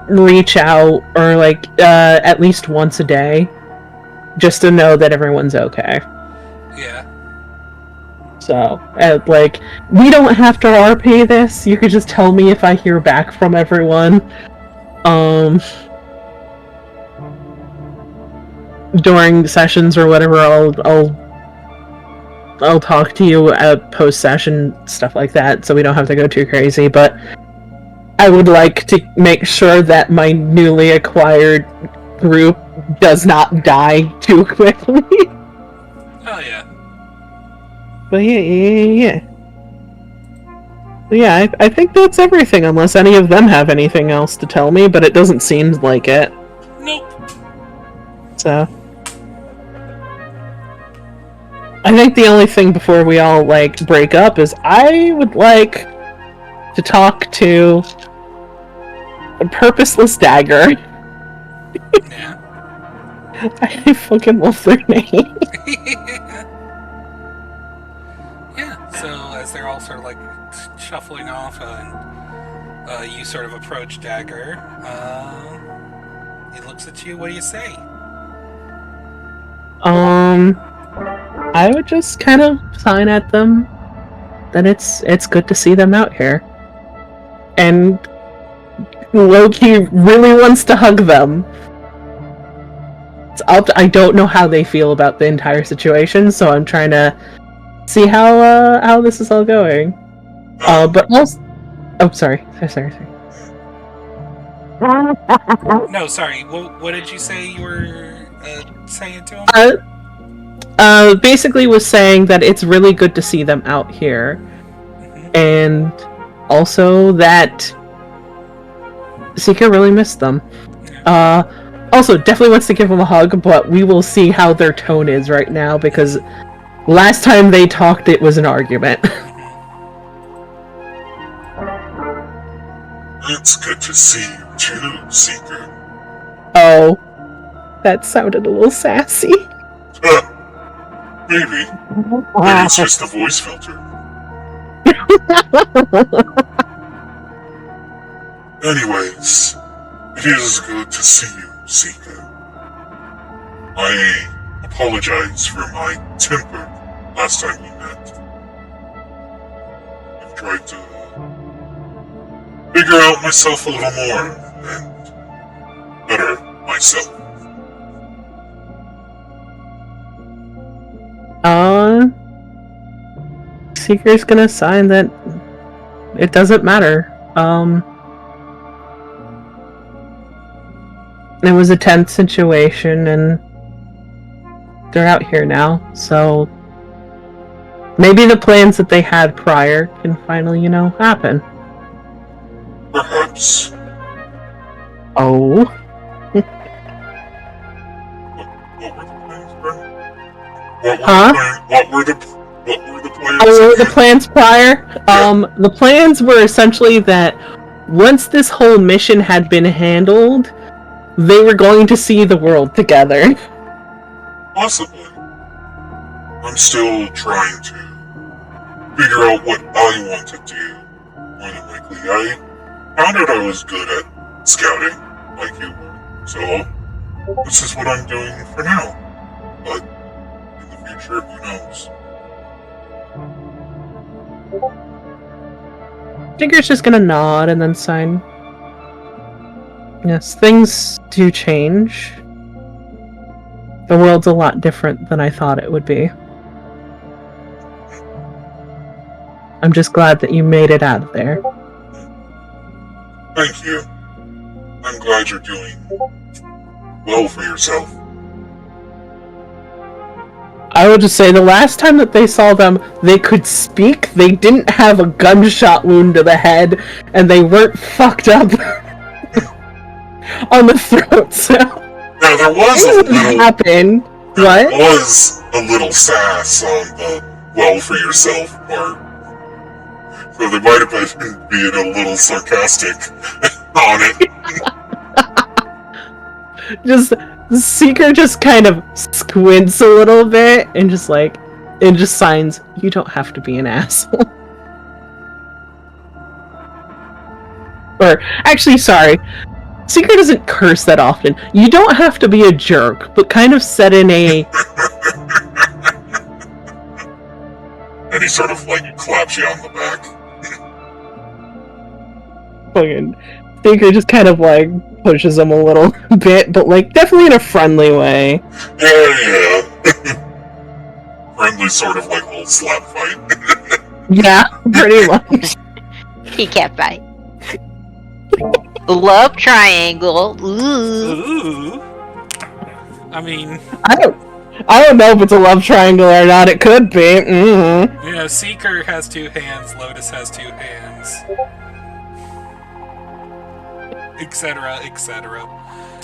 reach out, or like at least once a day, just to know that everyone's okay. Yeah. So, like, we don't have to RP this. You could just tell me if I hear back from everyone. During sessions or whatever, I'll talk to you at post-session, stuff like that, so we don't have to go too crazy, but I would like to make sure that my newly acquired group does not die too quickly. Oh, yeah. But yeah. Yeah, I think that's everything, unless any of them have anything else to tell me, but it doesn't seem like it. Nope. So... I think the only thing before we all, like, break up is I would like to talk to a purposeless dagger. Yeah. I fucking love their name. Yeah, so as they're all sort of like shuffling off and you sort of approach Dagger, he looks at you, what do you say? I would just kind of sign at them that it's good to see them out here. And Loki really wants to hug them. I don't know how they feel about the entire situation, so I'm trying to see how this is all going. But also... Oh, sorry. No, sorry, what did you say you were saying to him? Basically was saying that it's really good to see them out here. Mm-hmm. And also that Seeker really missed them. Yeah. Also, definitely wants to give them a hug, but we will see how their tone is right now, because last time they talked, it was an argument. It's good to see you too, Seeker. Oh, that sounded a little sassy. Maybe. Maybe it's just the voice filter. Anyways, it is good to see you, Seeker. I apologize for my temper last time we met. I've tried to figure out myself a little more and better myself. Seeker's gonna sign that it doesn't matter. It was a tense situation, and they're out here now, so maybe the plans that they had prior can finally, happen. Perhaps. Oh. What were the plans, Brent? Huh? What were the plans? Oh, what were the plans prior? The plans were essentially that once this whole mission had been handled, they were going to see the world together. Possibly. I'm still trying to figure out what I want to do. More than likely, I found out I was good at scouting, like you were. So, this is what I'm doing for now. But, in the future, who knows? Digger's just gonna nod and then sign. Yes, things do change. The world's a lot different than I thought it would be. I'm just glad that you made it out of there. Thank you. I'm glad you're doing well for yourself. I would just say the last time that they saw them, they could speak, they didn't have a gunshot wound to the head, and they weren't fucked up on the throat, so... Now, there was a little... happen. There What? was a little sass on the well for yourself part. So they might have been being a little sarcastic on it. Just... Seeker just kind of squints a little bit and just signs, you don't have to be an asshole. Or, actually, sorry. Seeker doesn't curse that often. You don't have to be a jerk, but kind of set in a... And he sort of, like, claps you on the back. Fucking... Seeker just kind of, like, pushes him a little bit, but, like, definitely in a friendly way. Yeah. Friendly sort of, like, little slap fight. Yeah, pretty much. He can't fight. Love triangle. Ooh. Ooh. I mean, I don't know if it's a love triangle or not. It could be. Mm-hmm. you know, Seeker has 2 hands, Lotus has 2 hands. Etc., etc.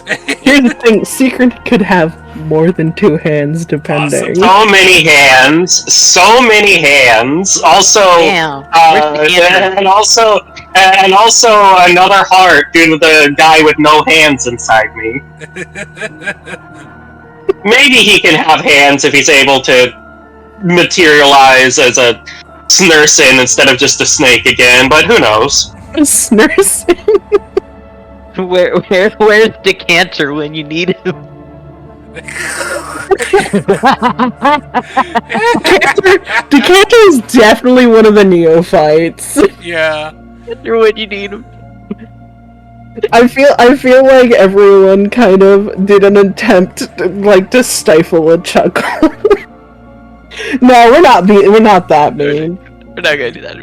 Here's the thing, Secret could have more than 2 hands, depending. So many hands. Also, Damn. Where's the cancer? and also another heart due to the guy with no hands inside me. Maybe he can have hands if he's able to materialize as a Snursin instead of just a snake again, but who knows? Snursin. Where's Decanter when you need him? Decanter is definitely one of the neophytes. Yeah. Decanter when you need him. I feel like everyone kind of did an attempt to stifle a chuckle. No, we're not that mean. We're not gonna do that.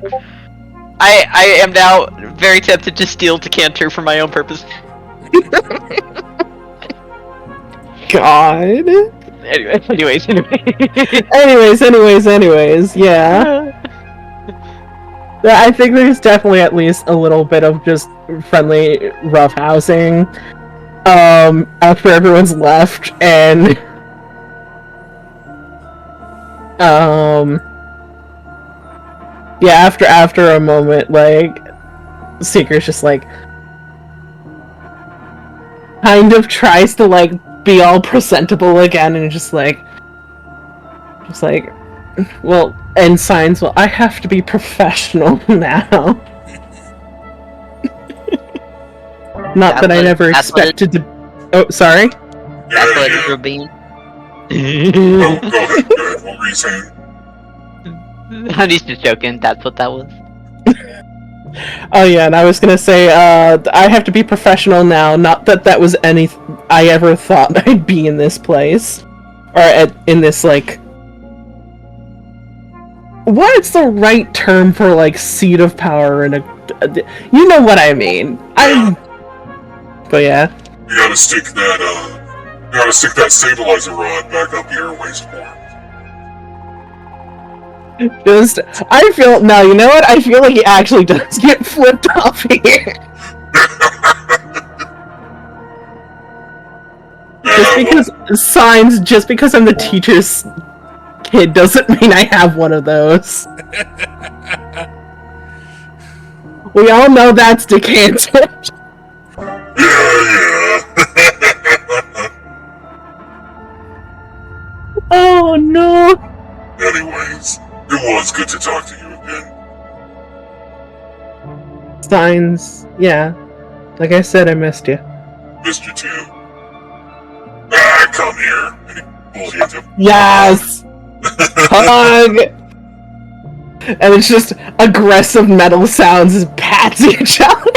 I am now very tempted to steal Decanter for my own purpose. God. Anyways. Yeah. I think there's definitely at least a little bit of just friendly roughhousing after everyone's left, and yeah, after a moment, like, Seeker's just like kind of tries to like be all presentable again, and just like well, and signs, well, I have to be professional now. Not that I never expected to. Oh, sorry. That's what it would be. Oh, go ahead. What were you saying? I'm just joking. That's what that was. Oh yeah, and I was gonna say, I have to be professional now. Not that that was any I ever thought I'd be in this place, or in this like. What's the right term for like seat of power in a? You know what I mean. But yeah. You gotta stick that stabilizer rod back up your waist more. Just, I feel, no, you know what? I feel like he actually does get flipped off here. Just because I'm the teacher's kid doesn't mean I have one of those. We all know that's Decanter. Yeah. Oh no. Anyways, it was good to talk to you again. Signs, yeah. Like I said, I missed you. Missed you too. Ah, come here. And he pulls you into Yes! Hug! And it's just aggressive metal sounds as pats each other.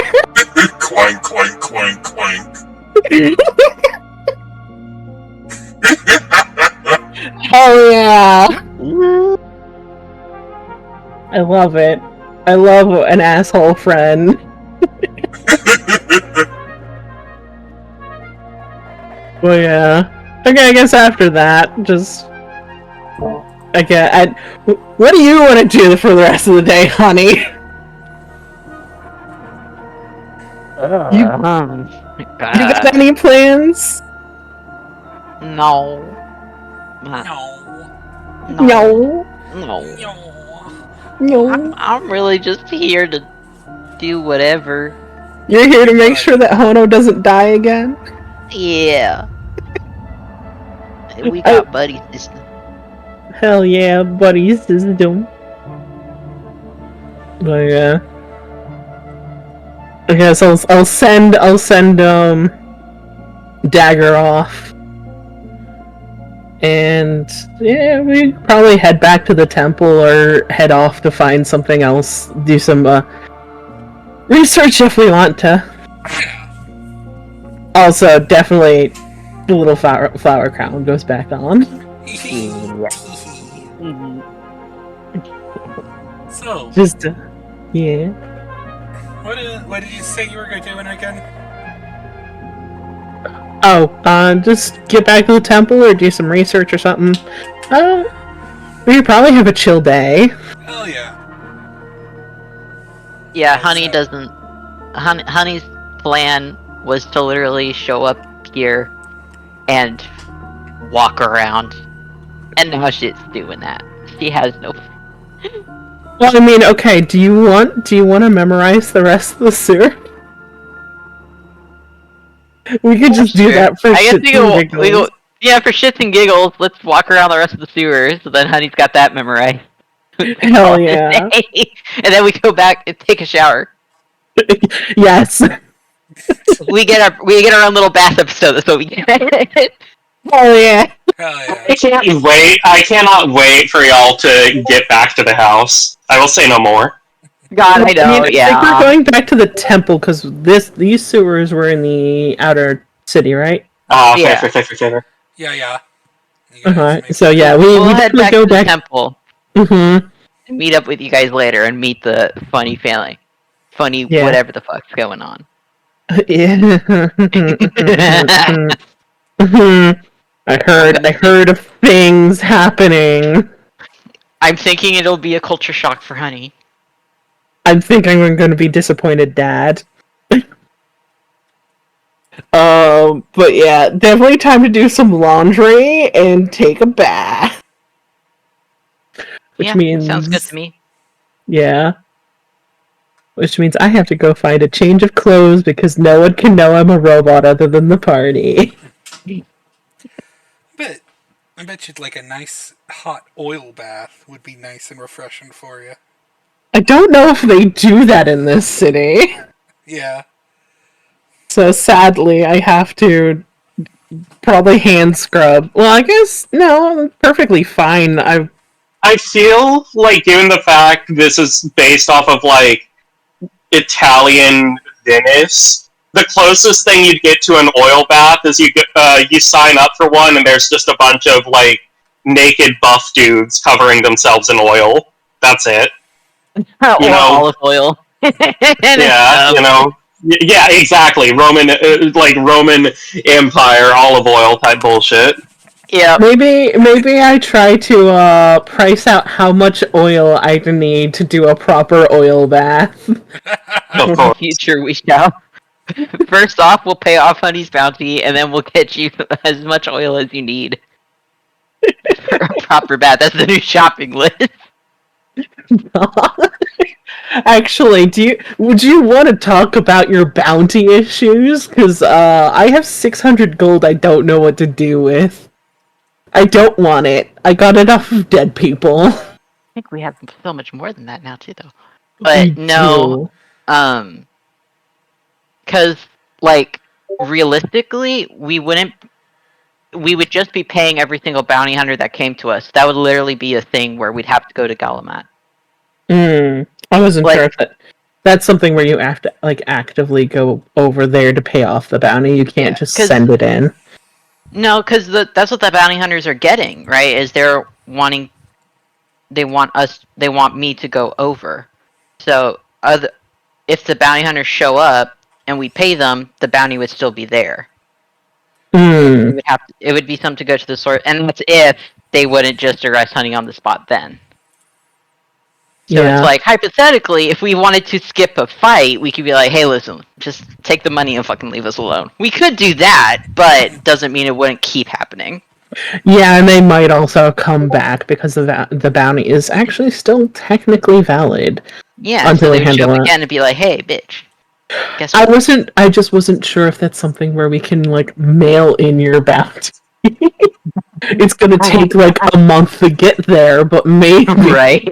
clank, clank, clank, clank. Oh yeah! I love it. I love an asshole friend. Well, yeah. Okay, I guess after that, just... Again, what do you want to do for the rest of the day, honey? You got any plans? No. No. No. No. No. I'm really just here to do whatever. You're here to make sure that Hono doesn't die again? Yeah. We got buddy system. Hell yeah, buddy system. But yeah. I guess I'll send Dagger off. And yeah, we probably head back to the temple or head off to find something else. Do some research if we want to. Also, definitely the little flower crown goes back on. So, Just yeah. What did you say you were doing again? Oh, just get back to the temple or do some research or something. We probably have a chill day. Oh yeah. Yeah, Honey doesn't. Honey's plan was to literally show up here and walk around, and now she's doing that. She has no. Well, I mean, okay. Do you want to memorize the rest of the sewer? We could just do that for shits and giggles. Yeah, for shits and giggles, let's walk around the rest of the sewers. So then Honey's got that memorized. Hell yeah! And then we go back and take a shower. Yes. We get our own little bath episode. That's what we get. Oh yeah. Hell yeah. I cannot wait for y'all to get back to the house. I will say no more. God, I know. I think we're going back to the temple because these sewers were in the outer city, right? Oh, Yeah. fair. Yeah. So yeah, we'll head back go to the back. temple. Mm-hmm. And meet up with you guys later and meet the funny family. Funny Yeah. whatever the fuck's going on. Yeah. I heard of things happening. I'm thinking it'll be a culture shock for Honey. I'm thinking I'm going to be disappointed, Dad. But yeah, definitely time to do some laundry and take a bath. Which means sounds good to me. Yeah. Which means I have to go find a change of clothes because no one can know I'm a robot other than the party. I bet you'd like a nice hot oil bath would be nice and refreshing for you. I don't know if they do that in this city. Yeah. So sadly, I have to probably hand scrub. Well, I guess no, I'm perfectly fine. I feel like, given the fact this is based off of like Italian Venice, the closest thing you'd get to an oil bath is you sign up for one, and there's just a bunch of like naked buff dudes covering themselves in oil. That's it. Olive oil. Yeah, Yeah, exactly. Roman Empire olive oil type bullshit. Yeah. Maybe I try to price out how much oil I need to do a proper oil bath. Of course. Future we shall. First off, we'll pay off Honey's bounty, and then we'll get you as much oil as you need for a proper bath. That's the new shopping list. Actually, would you want to talk about your bounty issues? Because I have 600 gold I don't know what to do with. I don't want it. I got enough of dead people. I think we have so much more than that now, too, though. But no, because, like, realistically, we would just be paying every single bounty hunter that came to us. That would literally be a thing where we'd have to go to Galamat. I wasn't sure if that's something where you have to like actively go over there to pay off the bounty. You can't just send it in. No, because that's what the bounty hunters are getting, right? Is they want me to go over. So if the bounty hunters show up and we pay them, the bounty would still be there. It would be something to go to the source, and that's if they wouldn't just arrest Honey on the spot then. So it's like, hypothetically, if we wanted to skip a fight, we could be like, hey, listen, just take the money and fucking leave us alone. We could do that, but doesn't mean it wouldn't keep happening. Yeah, and they might also come back because the bounty is actually still technically valid. Yeah, so they would show up again and be like, hey, bitch. Guess what? I just wasn't sure if that's something where we can, like, mail in your bounty. It's gonna take, like, a month to get there, but maybe. Right.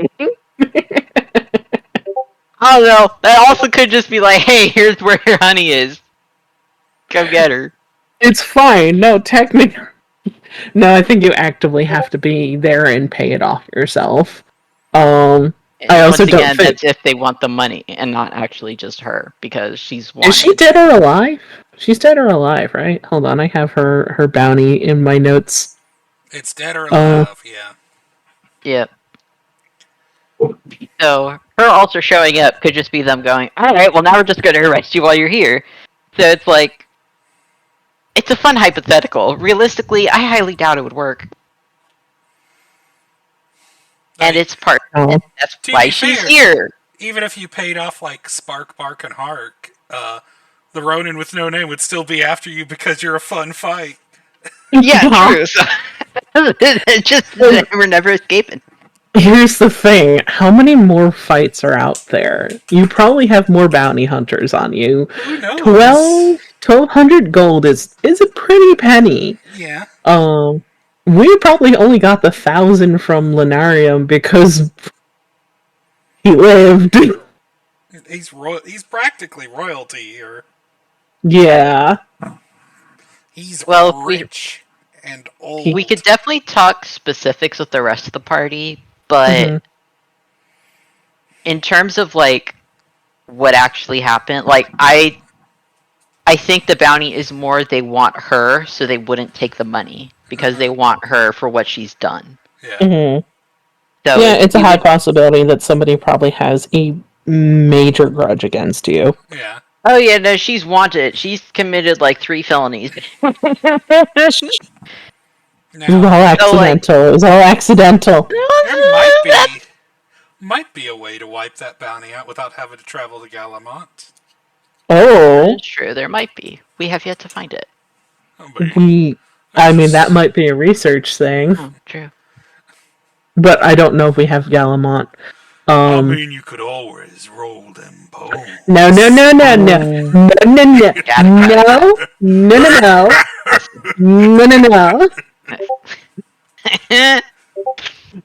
I don't know. That also could just be like, hey, here's where your honey is. Go get her. It's fine. No, technically. No, I think you actively have to be there and pay it off yourself. And I also once don't again, think... that's if they want the money and not actually just her, because she's wanted. Is she dead or alive? She's dead or alive, right? Hold on, I have her bounty in my notes. It's dead or alive, yeah. Yep. So her also showing up could just be them going, alright, well now we're just going to arrest you while you're here. So it's like, it's a fun hypothetical. Realistically, I highly doubt it would work. And it's part. Oh. That's To why be she's fair, here. Even if you paid off like Spark, Bark, and Hark, the Ronin with no name would still be after you because you're a fun fight. Yeah, true. So, it's just we're never escaping. Here's the thing. How many more fights are out there? You probably have more bounty hunters on you. Who knows? 1,200 gold is a pretty penny. Yeah. We probably only got the 1,000 from Lunarium because he lived. He's practically royalty here. Yeah. He's Well, rich and old. we could definitely talk specifics with the rest of the party, but in terms of like what actually happened, like I think the bounty is more they want her, so they wouldn't take the money because they want her for what she's done. Yeah. So Yeah, it's a high possibility that somebody probably has a major grudge against you. Yeah. Oh yeah, no, she's wanted. She's committed like 3 felonies. It was all accidental. It was all accidental. There might be a way to wipe that bounty out without having to travel to Galamont. Oh. That's true, there might be. We have yet to find it. I mean, that might be a research thing. Oh, true. But I don't know if we have Galamont. I mean, you could always roll them bones. No.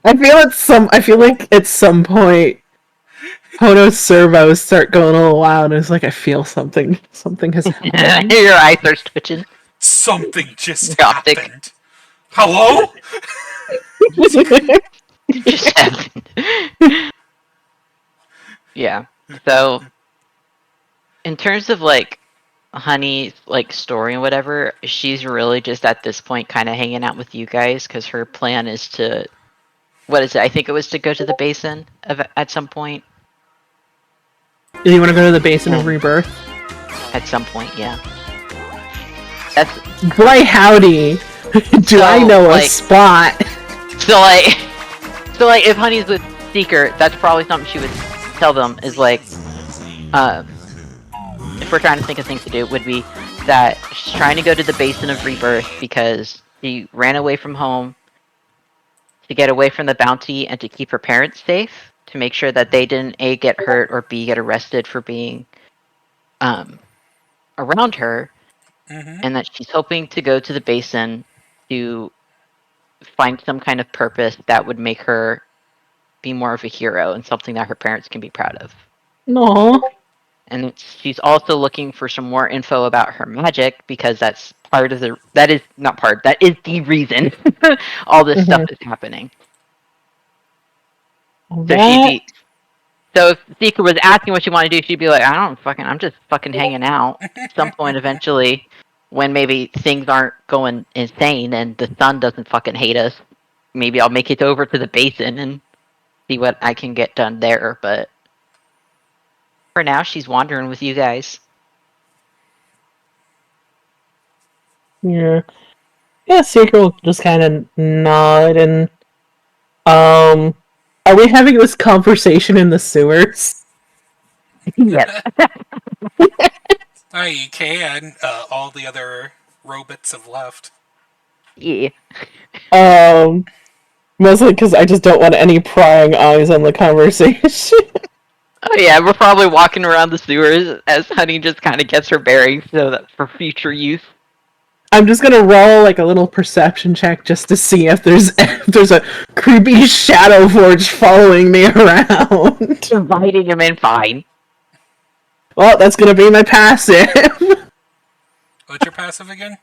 I feel like at some point Hono's servos start going a little loud and it's like I feel something has happened. Your eyes are twitching. Something just Gothic. happened. Hello? It just happened. Yeah. So in terms of like Honey's like story and whatever, she's really just at this point kind of hanging out with you guys because her plan is to, what is it? I think it was to go to the basin at some point. Do you want to go to the Basin of Rebirth? At some point, yeah. That's boy howdy. Do I know a spot? So like if Honey's with Seeker, that's probably something she would tell them is like, if we're trying to think of things to do, would be that she's trying to go to the Basin of Rebirth because she ran away from home to get away from the bounty and to keep her parents safe, to make sure that they didn't A, get hurt, or B, get arrested for being around her, and that she's hoping to go to the Basin to find some kind of purpose that would make her be more of a hero and something that her parents can be proud of. No. And she's also looking for some more info about her magic because that's part of that is the reason all this stuff is happening. So if Zika was asking what she wanted to do, she'd be like, I'm just fucking hanging out. At some point eventually, when maybe things aren't going insane and the sun doesn't fucking hate us, maybe I'll make it over to the Basin and see what I can get done there, but for now, she's wandering with you guys. Yeah. Yeah, Seeker will just kind of nod and, are we having this conversation in the sewers? Yes. You can. All the other robots have left. Yeah. Mostly because I just don't want any prying eyes on the conversation. Oh yeah, we're probably walking around the sewers as Honey just kind of gets her bearings so that for future use. I'm just gonna roll like a little perception check just to see if there's a creepy shadow forge following me around. Inviting him in, fine. Well, that's gonna be my passive. What's your passive again?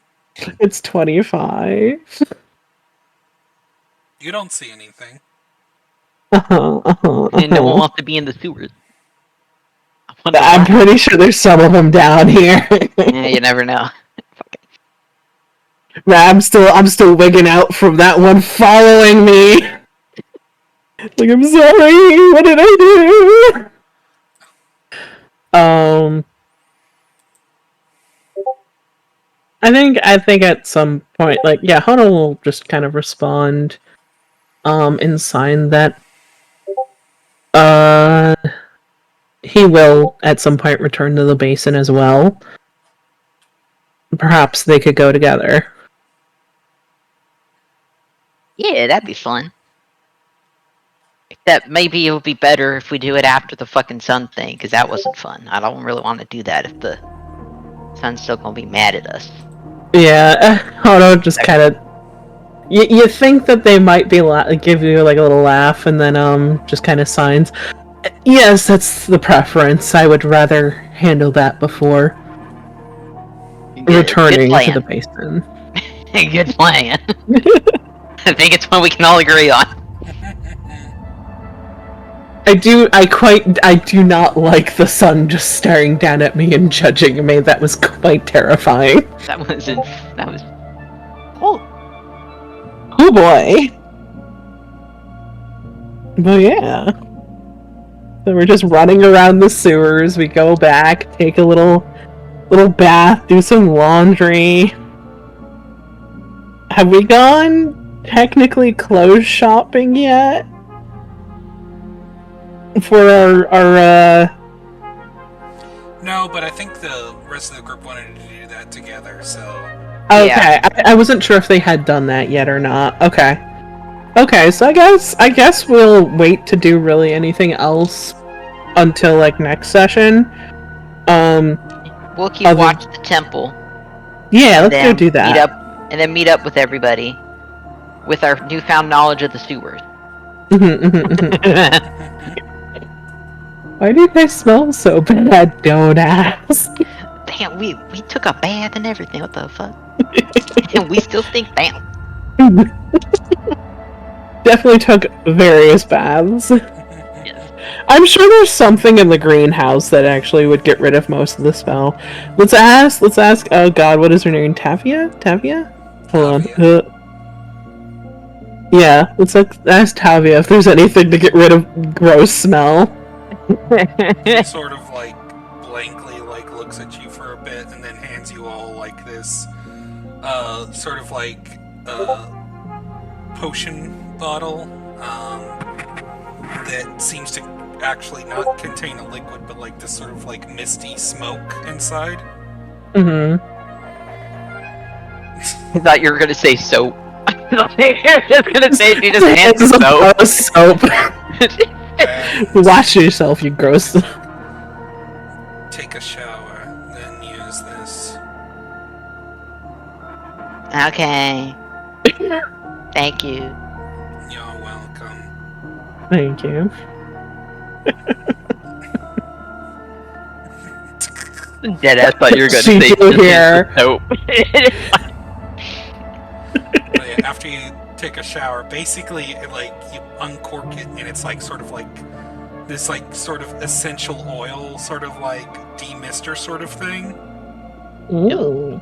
It's 25. You don't see anything. And no one wants to be in the sewers. I'm pretty sure there's some of them down here. Yeah, you never know. I'm still wigging out from that one following me. Like, I'm sorry. What did I do? I think at some point, like, yeah, Hono will just kind of respond, and sign that, he will at some point return to the basin as well. Perhaps they could go together. Yeah, that'd be fun. Except maybe it would be better if we do it after the fucking sun thing, because that wasn't fun. I don't really want to do that if the sun's still gonna be mad at us. Yeah, Hono just kind of... You think that they might be give you like a little laugh, and then just kind of signs. Yes, that's the preference. I would rather handle that before returning to the basin. Good plan. I think it's one we can all agree on. I do not like the sun just staring down at me and judging me. That was quite terrifying. That was... Oh! Oh boy! But yeah. So we're just running around the sewers, we go back, take a little bath, do some laundry. Have we gone technically clothes shopping yet? For our No, but I think the rest of the group wanted to do that together, so... Okay, Yeah. I wasn't sure if they had done that yet or not. Okay. Okay, so I guess we'll wait to do really anything else until, like, next session. We'll keep watch the temple. Yeah, let's go do that. Meet up with everybody. With our newfound knowledge of the sewers. Why do they smell so bad? Don't ask. Damn, we took a bath and everything. What the fuck? And we still stink. Damn. Definitely took various baths. Yes. I'm sure there's something in the greenhouse that actually would get rid of most of the smell. Let's ask, oh god, what is her name? Tavia? Hold on. Yeah, let's ask Tavia if there's anything to get rid of gross smell. He sort of, like, blankly, like, looks at you for a bit and then hands you all, like, this, sort of, like, potion bottle, that seems to actually not contain a liquid, but, like, this sort of, like, misty smoke inside. Mm-hmm. I thought you were gonna say soap. You're just gonna say she just hands soap. Wash yourself, you gross. Take a shower, then use this. Okay. Thank you. You're welcome. Thank you. Deadass thought you were gonna She say do here. soap. But yeah, after you take a shower, basically, like, you uncork it, and it's like sort of like this, like, sort of essential oil, sort of like demister sort of thing. Ooh.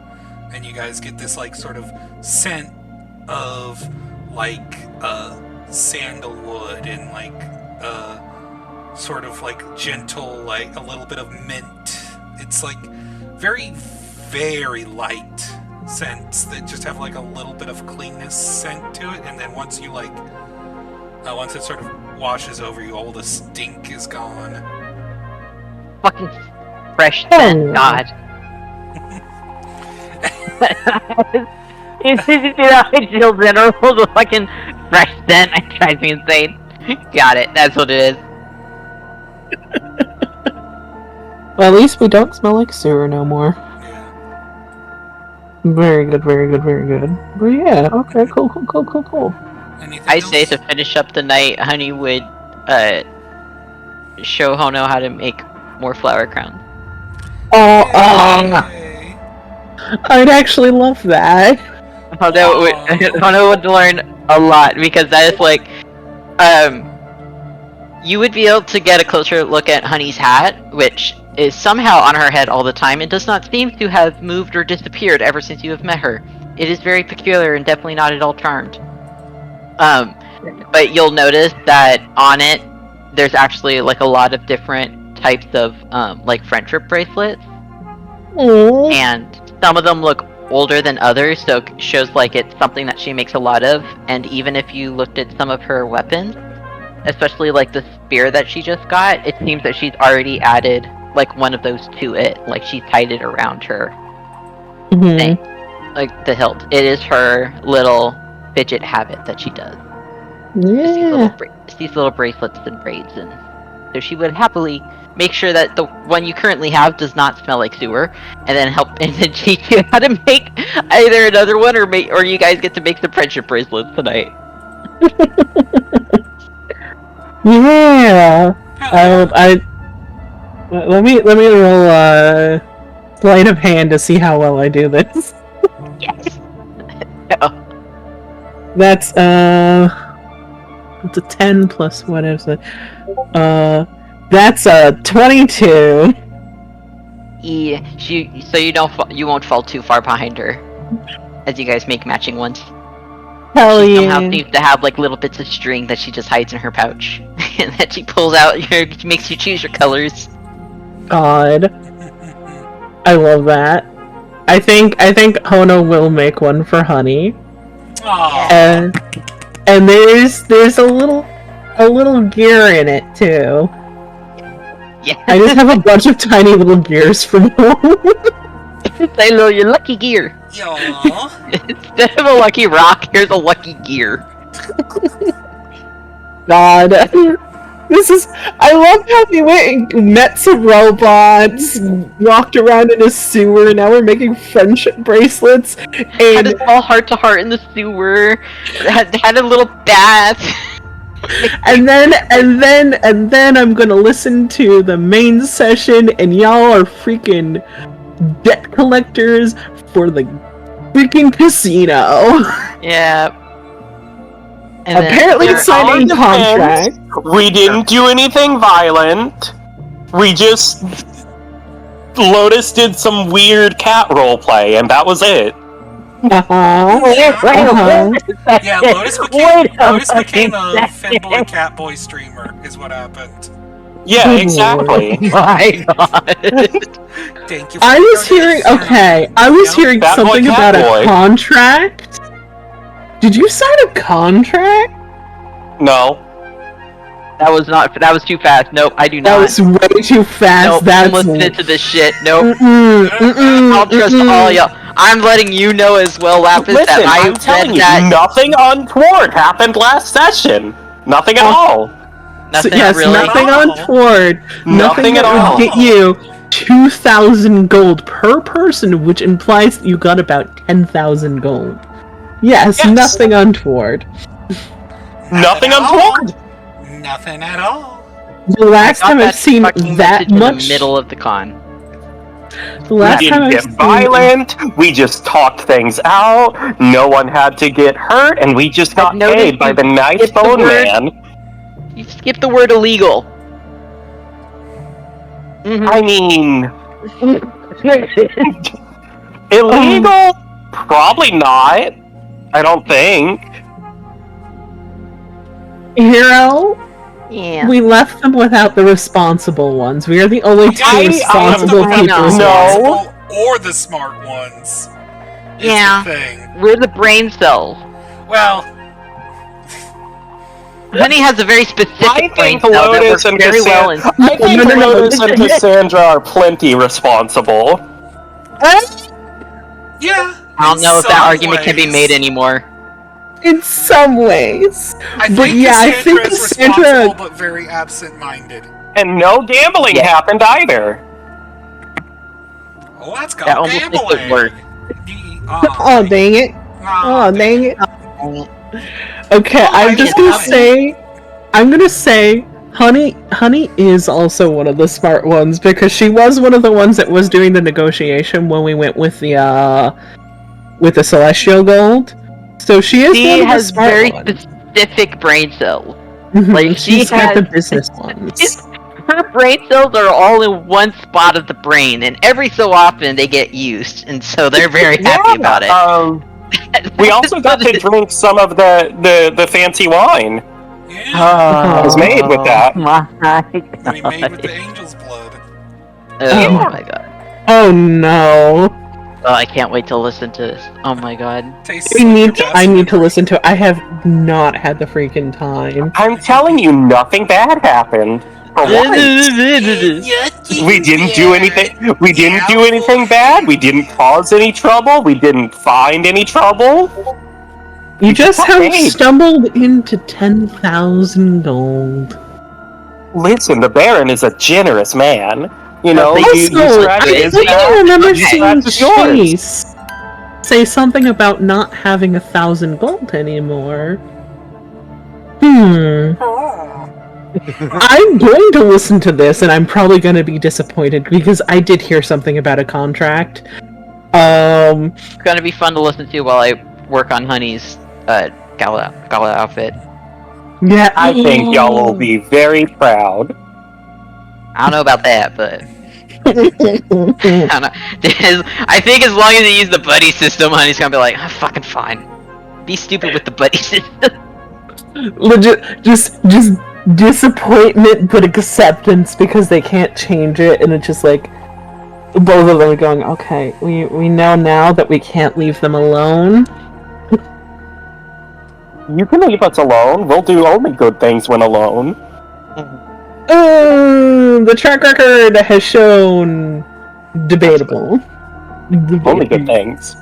And you guys get this, like, sort of scent of, like, sandalwood and, like, sort of, like, gentle, like, a little bit of mint. It's, like, very, very light scents that just have, like, a little bit of cleanness scent to it, and then once you, like, once it sort of washes over you, all the stink is gone. Fucking fresh scent, God. It's chill general, the fucking fresh scent. It drives me insane. Got it. That's what it is. Well, at least we don't smell like sewer no more. Yeah. Very good, very good, very good. But yeah, okay, cool. Anything I else? say to finish up the night, Honey would show Hono how to make more flower crowns. Yay. I'd actually love that. Hono would learn a lot because that is like, you would be able to get a closer look at Honey's hat, which is somehow on her head all the time and does not seem to have moved or disappeared ever since you have met her. It is very peculiar and definitely not at all charmed. But you'll notice that on it, there's actually like a lot of different types of like friendship bracelets. Aww. And some of them look older than others, so it shows like it's something that she makes a lot of. And even if you looked at some of her weapons, especially like the spear that she just got, it seems that she's already added like one of those to it. Like she's tied it around her thing, like the hilt. It is her little fidget habit that she does. Yeah. These little bracelets and braids, and so she would happily make sure that the one you currently have does not smell like sewer, and then teach you how to make either another one or you guys get to make some friendship bracelets tonight. Yeah. Let me roll sleight of hand to see how well I do this. Yes. That's it's a 10 plus what is it? That's a 22. Yeah, so you won't fall too far behind her, as you guys make matching ones. Hell She yeah. somehow seems to have like little bits of string that she just hides in her pouch, and that she pulls out. Makes you choose your colors. God, I love that. I think Hono will make one for Honey. Aww. And there's a little gear in it too. Yeah. I just have a bunch of tiny little gears from home. Say hello, your lucky gear. Aww. Instead of a lucky rock, here's a lucky gear. God, this is. I love how we went and met some robots, walked around in a sewer. Now we're making friendship bracelets, Had and a small heart to heart in the sewer. Had a little bath. and then I'm gonna listen to the main session, and y'all are freaking debt collectors for the freaking casino. Yeah. And Apparently then, it's signing Our contract. defense, we didn't do anything violent. We just Lotus did some weird cat roleplay, and that was it. Yeah, Lotus became a fanboy catboy streamer, is what happened. Yeah, Good exactly. my god. Thank you for I was your hearing concern. hearing Bad boy, something cat about a boy. contract. Did you sign a contract? No. That was too fast. Nope, I do That not. was way too fast. Nope, That's I'm listening to this shit. Nope. I'll I'll trust all y'all. I'm letting you know as well, Lapis, Listen, that I I'm telling read you, that. nothing untoward happened last session. Nothing at all. Nothing yes, really. nothing At all. untoward. Nothing at that all. would get you 2,000 gold per person, which implies that you got about 10,000 gold. Yes, Yes. nothing untoward. Nothing at all. untoward. Nothing at all. The last Got time that I've seen fucking that message in much. the middle of the con. The We last time didn't I've get seen violent. We just talked things out. No one had to get hurt, and we just got noticed paid by you the nice skipped the bone word. man. You skipped the word illegal. I mean, illegal? Probably not. I don't think. Hero, Yeah. we left them without the responsible ones. We are the only two I- responsible I- people. No. Or the smart ones. Is Yeah. The thing. We're the brain cells. Well, Honey has a very specific I brain think cell that Lotus works and very well in. I think No. Lotus and Cassandra are plenty responsible. yeah. I don't in know if that some argument can be ways. made anymore. In some ways. I But think yeah, I Cassandra think is Cassandra- responsible but very absent-minded. And no gambling Yeah. happened either. Oh, that's That called almost makes it gambling. worse. Oh, dang it. Oh, dang it. Okay, I'm just gonna say Honey is also one of the smart ones because she was one of the ones that was doing the negotiation when we went with the Celestial Gold. So she is one of the smart very ones. specific brain cells. Like she's got the business ones. Her brain cells are all in one spot of the brain, and every so often they get used, and so they're very happy about it. We also got to drink some of the fancy wine. Yeah. It was made with that. My We made with the angel's blood. Oh my god. Oh no. Oh, I can't wait to listen to this. Oh my god. Tastes I need like to listen to it. I have not had the freaking time. I'm telling you, nothing bad happened. For once. We didn't do anything. We didn't do anything bad. We didn't cause any trouble. We didn't find any trouble. You just have made. stumbled into 10,000 gold. Listen, the Baron is a generous man. You know, Also, I think I remember seeing That's yours. Chase say something about not having 1,000 gold anymore. I'm going to listen to this, and I'm probably going to be disappointed because I did hear something about a contract. It's gonna be fun to listen to while I work on Honey's gala outfit. Yeah, I think y'all will be very proud. I don't know about that, but I don't know. I think as long as they use the buddy system, Honey's gonna be like, oh, fucking fine. Be stupid with the buddy system. Legit, just disappointment, but acceptance because they can't change it, and it's just like both of them are going, okay, we know now that we can't leave them alone. You can leave us alone. We'll do only good things when alone. The track record has shown debatable. Only good things.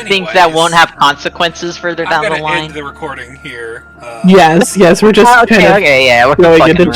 Things that won't have consequences further down the I'm gonna line. end the recording here. Yes, we're just kind of Okay, yeah, we're going fucking into